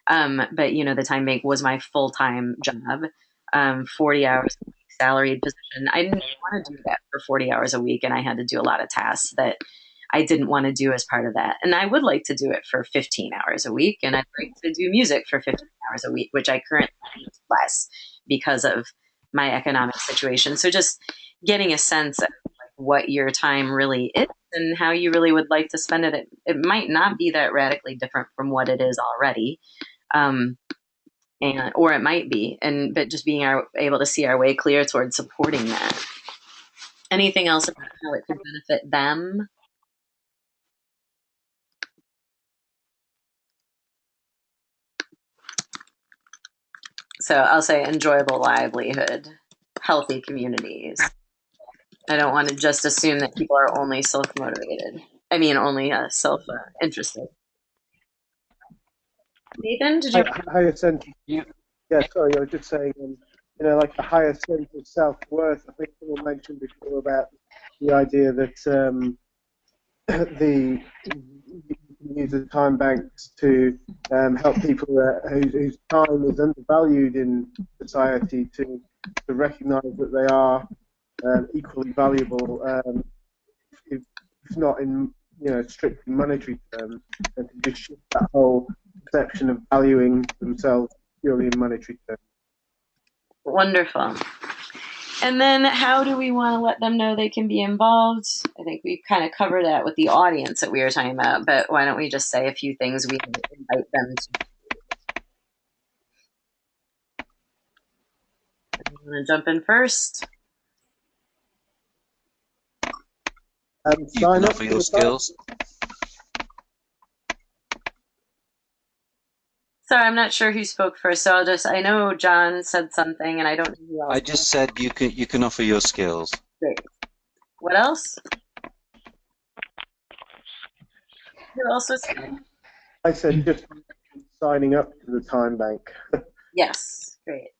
But you know, the time bank was my full-time job, 40 hours a week, salaried position. I didn't want to do that for 40 hours a week, and I had to do a lot of tasks that I didn't want to do as part of that. And I would like to do it for 15 hours a week, and I'd like to do music for 15 hours a week, which I currently do less because of my economic situation. So just getting a sense of like what your time really is and how you really would like to spend it. It might not be that radically different from what it is already. Or it might be, but just being able to see our way clear towards supporting that. Anything else about how it could benefit them? So I'll say enjoyable livelihood, healthy communities. I don't want to just assume that people are only self-motivated. I mean, only self-interested. Nathan, did you? Higher sense. Yeah, sorry, I was just saying, like a higher sense of self-worth. I think someone mentioned before about the idea that the use the time banks to help people whose time is undervalued in society to recognise that they are equally valuable, if not in strictly monetary terms, and to just shift that whole perception of valuing themselves purely in monetary terms. Wonderful. And then how do we want to let them know they can be involved? I think we kind of covered that with the audience that we were talking about, but why don't we just say a few things we invite them to? I'm going to jump in first. You can offer your skills. Sorry, I'm not sure who spoke first, so I know John said something, and I don't know who else. I just said you can offer your skills. Great. What else? Who else was saying? I said just signing up to the time bank. Yes, great.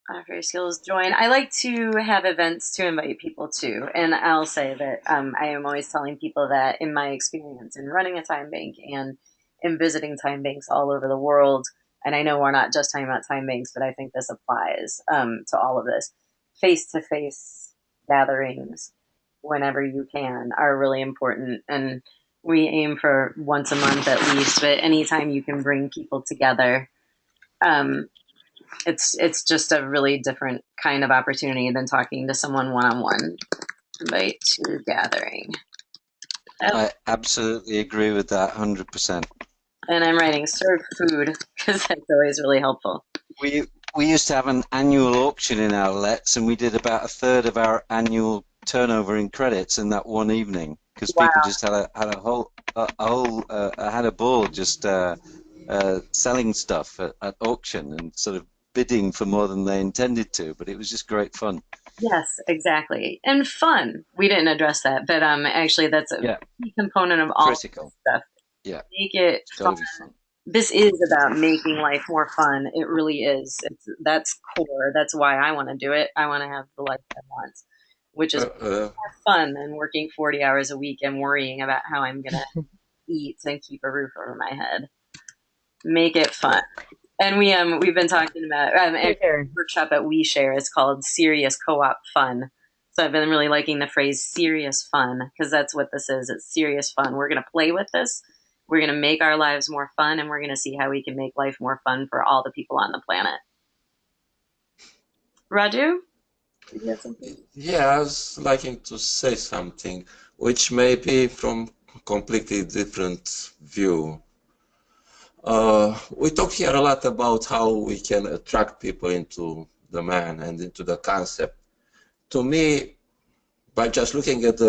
Offer your skills, join. I like to have events to invite people to, and I'll say that I am always telling people that in my experience in running a time bank and in visiting time banks all over the world, and I know we're not just talking about time banks, but I think this applies to all of this, face-to-face gatherings whenever you can are really important, and we aim for once a month at least, but anytime you can bring people together, it's just a really different kind of opportunity than talking to someone one-on-one. Invite to gathering. I absolutely agree with that 100%. And I'm writing serve food because that's always really helpful. We we used to have an annual auction in our lets, and we did about a third of our annual turnover in credits in that one evening because people just had a ball just selling stuff at auction and sort of bidding for more than they intended to. But it was just great fun. Yes, exactly, and fun. We didn't address that, but actually, that's a key component of all critical stuff. Yeah, make it it's got to be fun. This is about making life more fun. It really is. That's core. That's why I want to do it. I want to have the life I want, which is more fun than working 40 hours a week and worrying about how I'm going to eat and keep a roof over my head. Make it fun. And we've been talking about a workshop at We Share is called Serious Co-op Fun. So I've been really liking the phrase serious fun because that's what this is. It's serious fun. We're going to play with this. We're going to make our lives more fun, and we're going to see how we can make life more fun for all the people on the planet. Raju? Did you have something? Yeah, I was liking to say something, which may be from a completely different view. We talk here a lot about how we can attract people into the man and into the concept. To me, by just looking at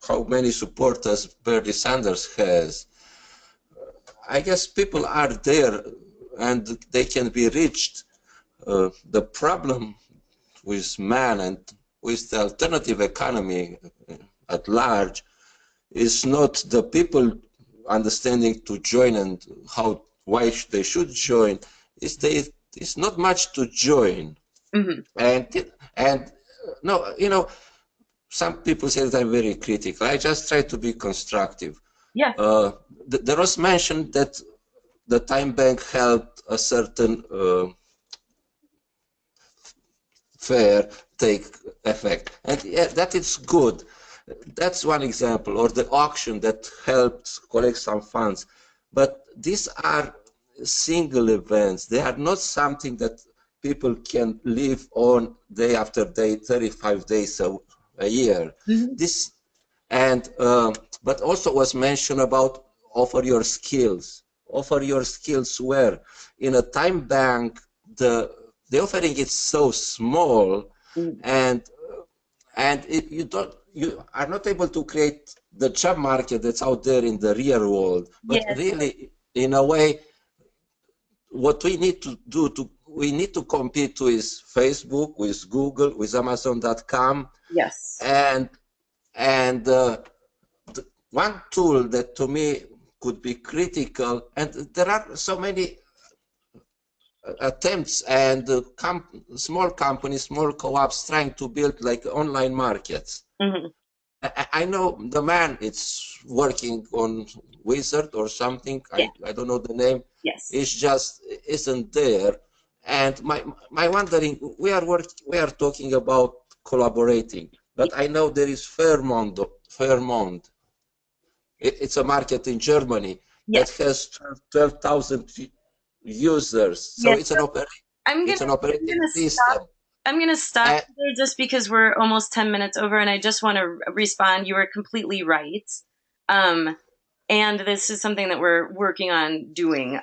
how many supporters Bernie Sanders has, I guess people are there and they can be reached. The problem with man and with the alternative economy at large is not the people understanding to join and why they should join. It's not much to join. And no, you know, some people say that I'm very critical. I just try to be constructive. Yeah. There was mentioned that the time bank helped a certain fair take effect, and yeah, that is good. That's one example, or the auction that helped collect some funds. But these are single events. They are not something that people can live on day after day, 35 days a year. This and but also was mentioned about offer your skills. Offer your skills where in a time bank the offering is so small, and you are not able to create the job market that's out there in the real world. But really, in a way, what we need to do we need to compete with Facebook, with Google, with Amazon.com. Yes. And one tool that to me could be critical, and there are so many attempts and small companies, small co-ops trying to build like online markets. I know the man it's working on Wizard or something. I don't know the name. Yes. It just isn't there. And my wondering, we are talking about collaborating, but I know there is Fairmont. It's a market in Germany that has 12,000 users. So it's an operating system. I'm going to stop there just because we're almost 10 minutes over, and I just want to respond. You are completely right. And this is something that we're working on doing.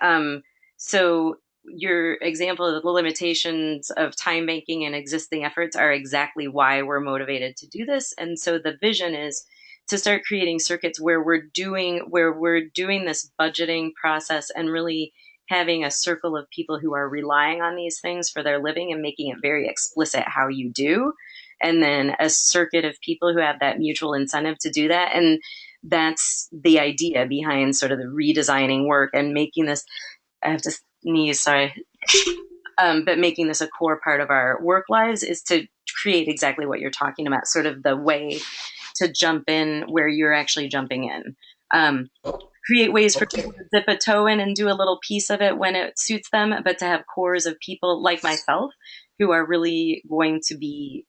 So your example of the limitations of time banking and existing efforts are exactly why we're motivated to do this. And so the vision is to start creating circuits where we're doing this budgeting process and really having a circle of people who are relying on these things for their living and making it very explicit how you do. And then a circuit of people who have that mutual incentive to do that. And that's the idea behind sort of the redesigning work and making this, I have to sneeze, sorry. But making this a core part of our work lives is to create exactly what you're talking about, sort of the way to jump in where you're actually jumping in. Create ways for people to dip a toe in and do a little piece of it when it suits them, but to have cores of people like myself who are really going to be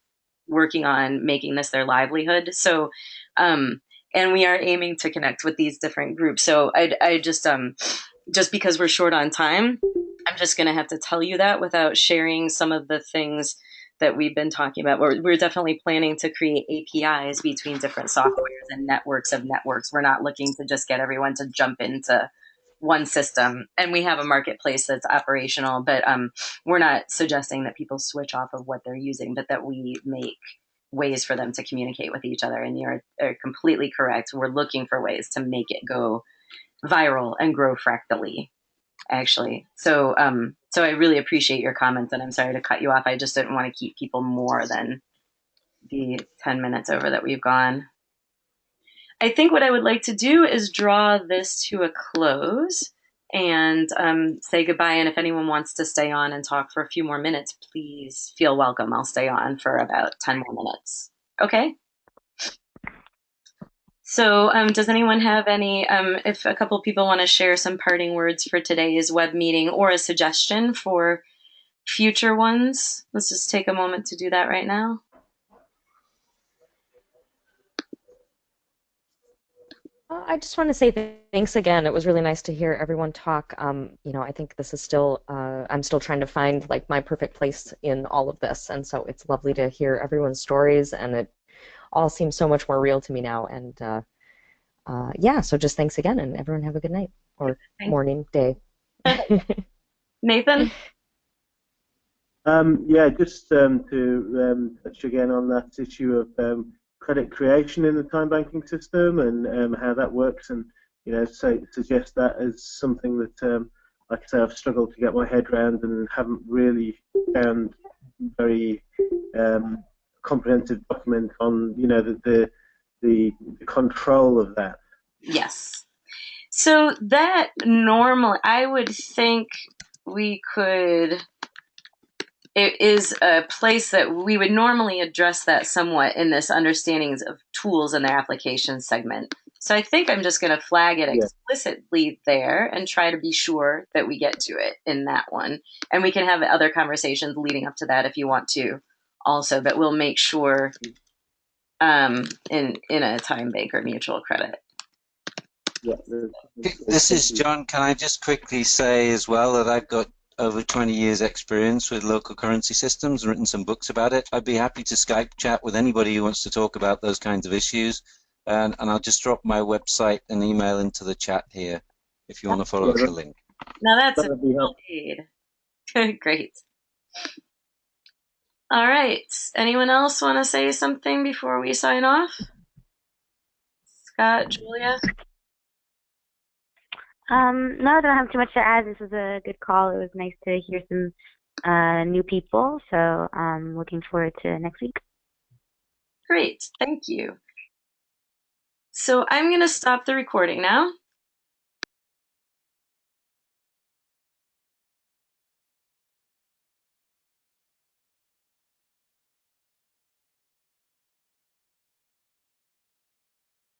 working on making this their livelihood. So, and we are aiming to connect with these different groups. So I just because we're short on time, I'm just going to have to tell you that without sharing some of the things that we've been talking about. We're definitely planning to create APIs between different softwares and networks of networks. We're not looking to just get everyone to jump into one system, and we have a marketplace that's operational, but we're not suggesting that people switch off of what they're using, but that we make ways for them to communicate with each other. And you're completely correct. We're looking for ways to make it go viral and grow fractally, actually. So so I really appreciate your comments, and I'm sorry to cut you off. I just didn't want to keep people more than the 10 minutes over that we've gone. I think what I would like to do is draw this to a close and say goodbye. And if anyone wants to stay on and talk for a few more minutes, please feel welcome. I'll stay on for about 10 more minutes. Okay? So does anyone have any, if a couple people want to share some parting words for today's web meeting or a suggestion for future ones, let's just take a moment to do that right now. I just want to say thanks again. It was really nice to hear everyone talk. I think this is still, I'm still trying to find like my perfect place in all of this. And so it's lovely to hear everyone's stories, and it all seems so much more real to me now. And yeah, so just thanks again, and everyone have a good night or morning, day. Nathan? Yeah, just to touch again on that issue of credit creation in the time banking system and how that works, and suggest that as something that, like I say, I've struggled to get my head around and haven't really found very comprehensive document on the control of that. Yes. So that normally, I would think we could. It is a place that we would normally address that somewhat in this understandings of tools in the application segment. So I think I'm just going to flag it explicitly there and try to be sure that we get to it in that one. And we can have other conversations leading up to that if you want to also, but we'll make sure in a time bank or mutual credit. Yeah. This is John. Can I just quickly say as well that I've got over 20 years experience with local currency systems and written some books about it. I'd be happy to Skype chat with anybody who wants to talk about those kinds of issues. And I'll just drop my website and email into the chat here if you want to follow the link. Now that's a real aid. Great. All right. Anyone else want to say something before we sign off? Scott, Julia? No, I don't have too much to add. This was a good call. It was nice to hear some new people. So I'm looking forward to next week. Great. Thank you. So I'm going to stop the recording now.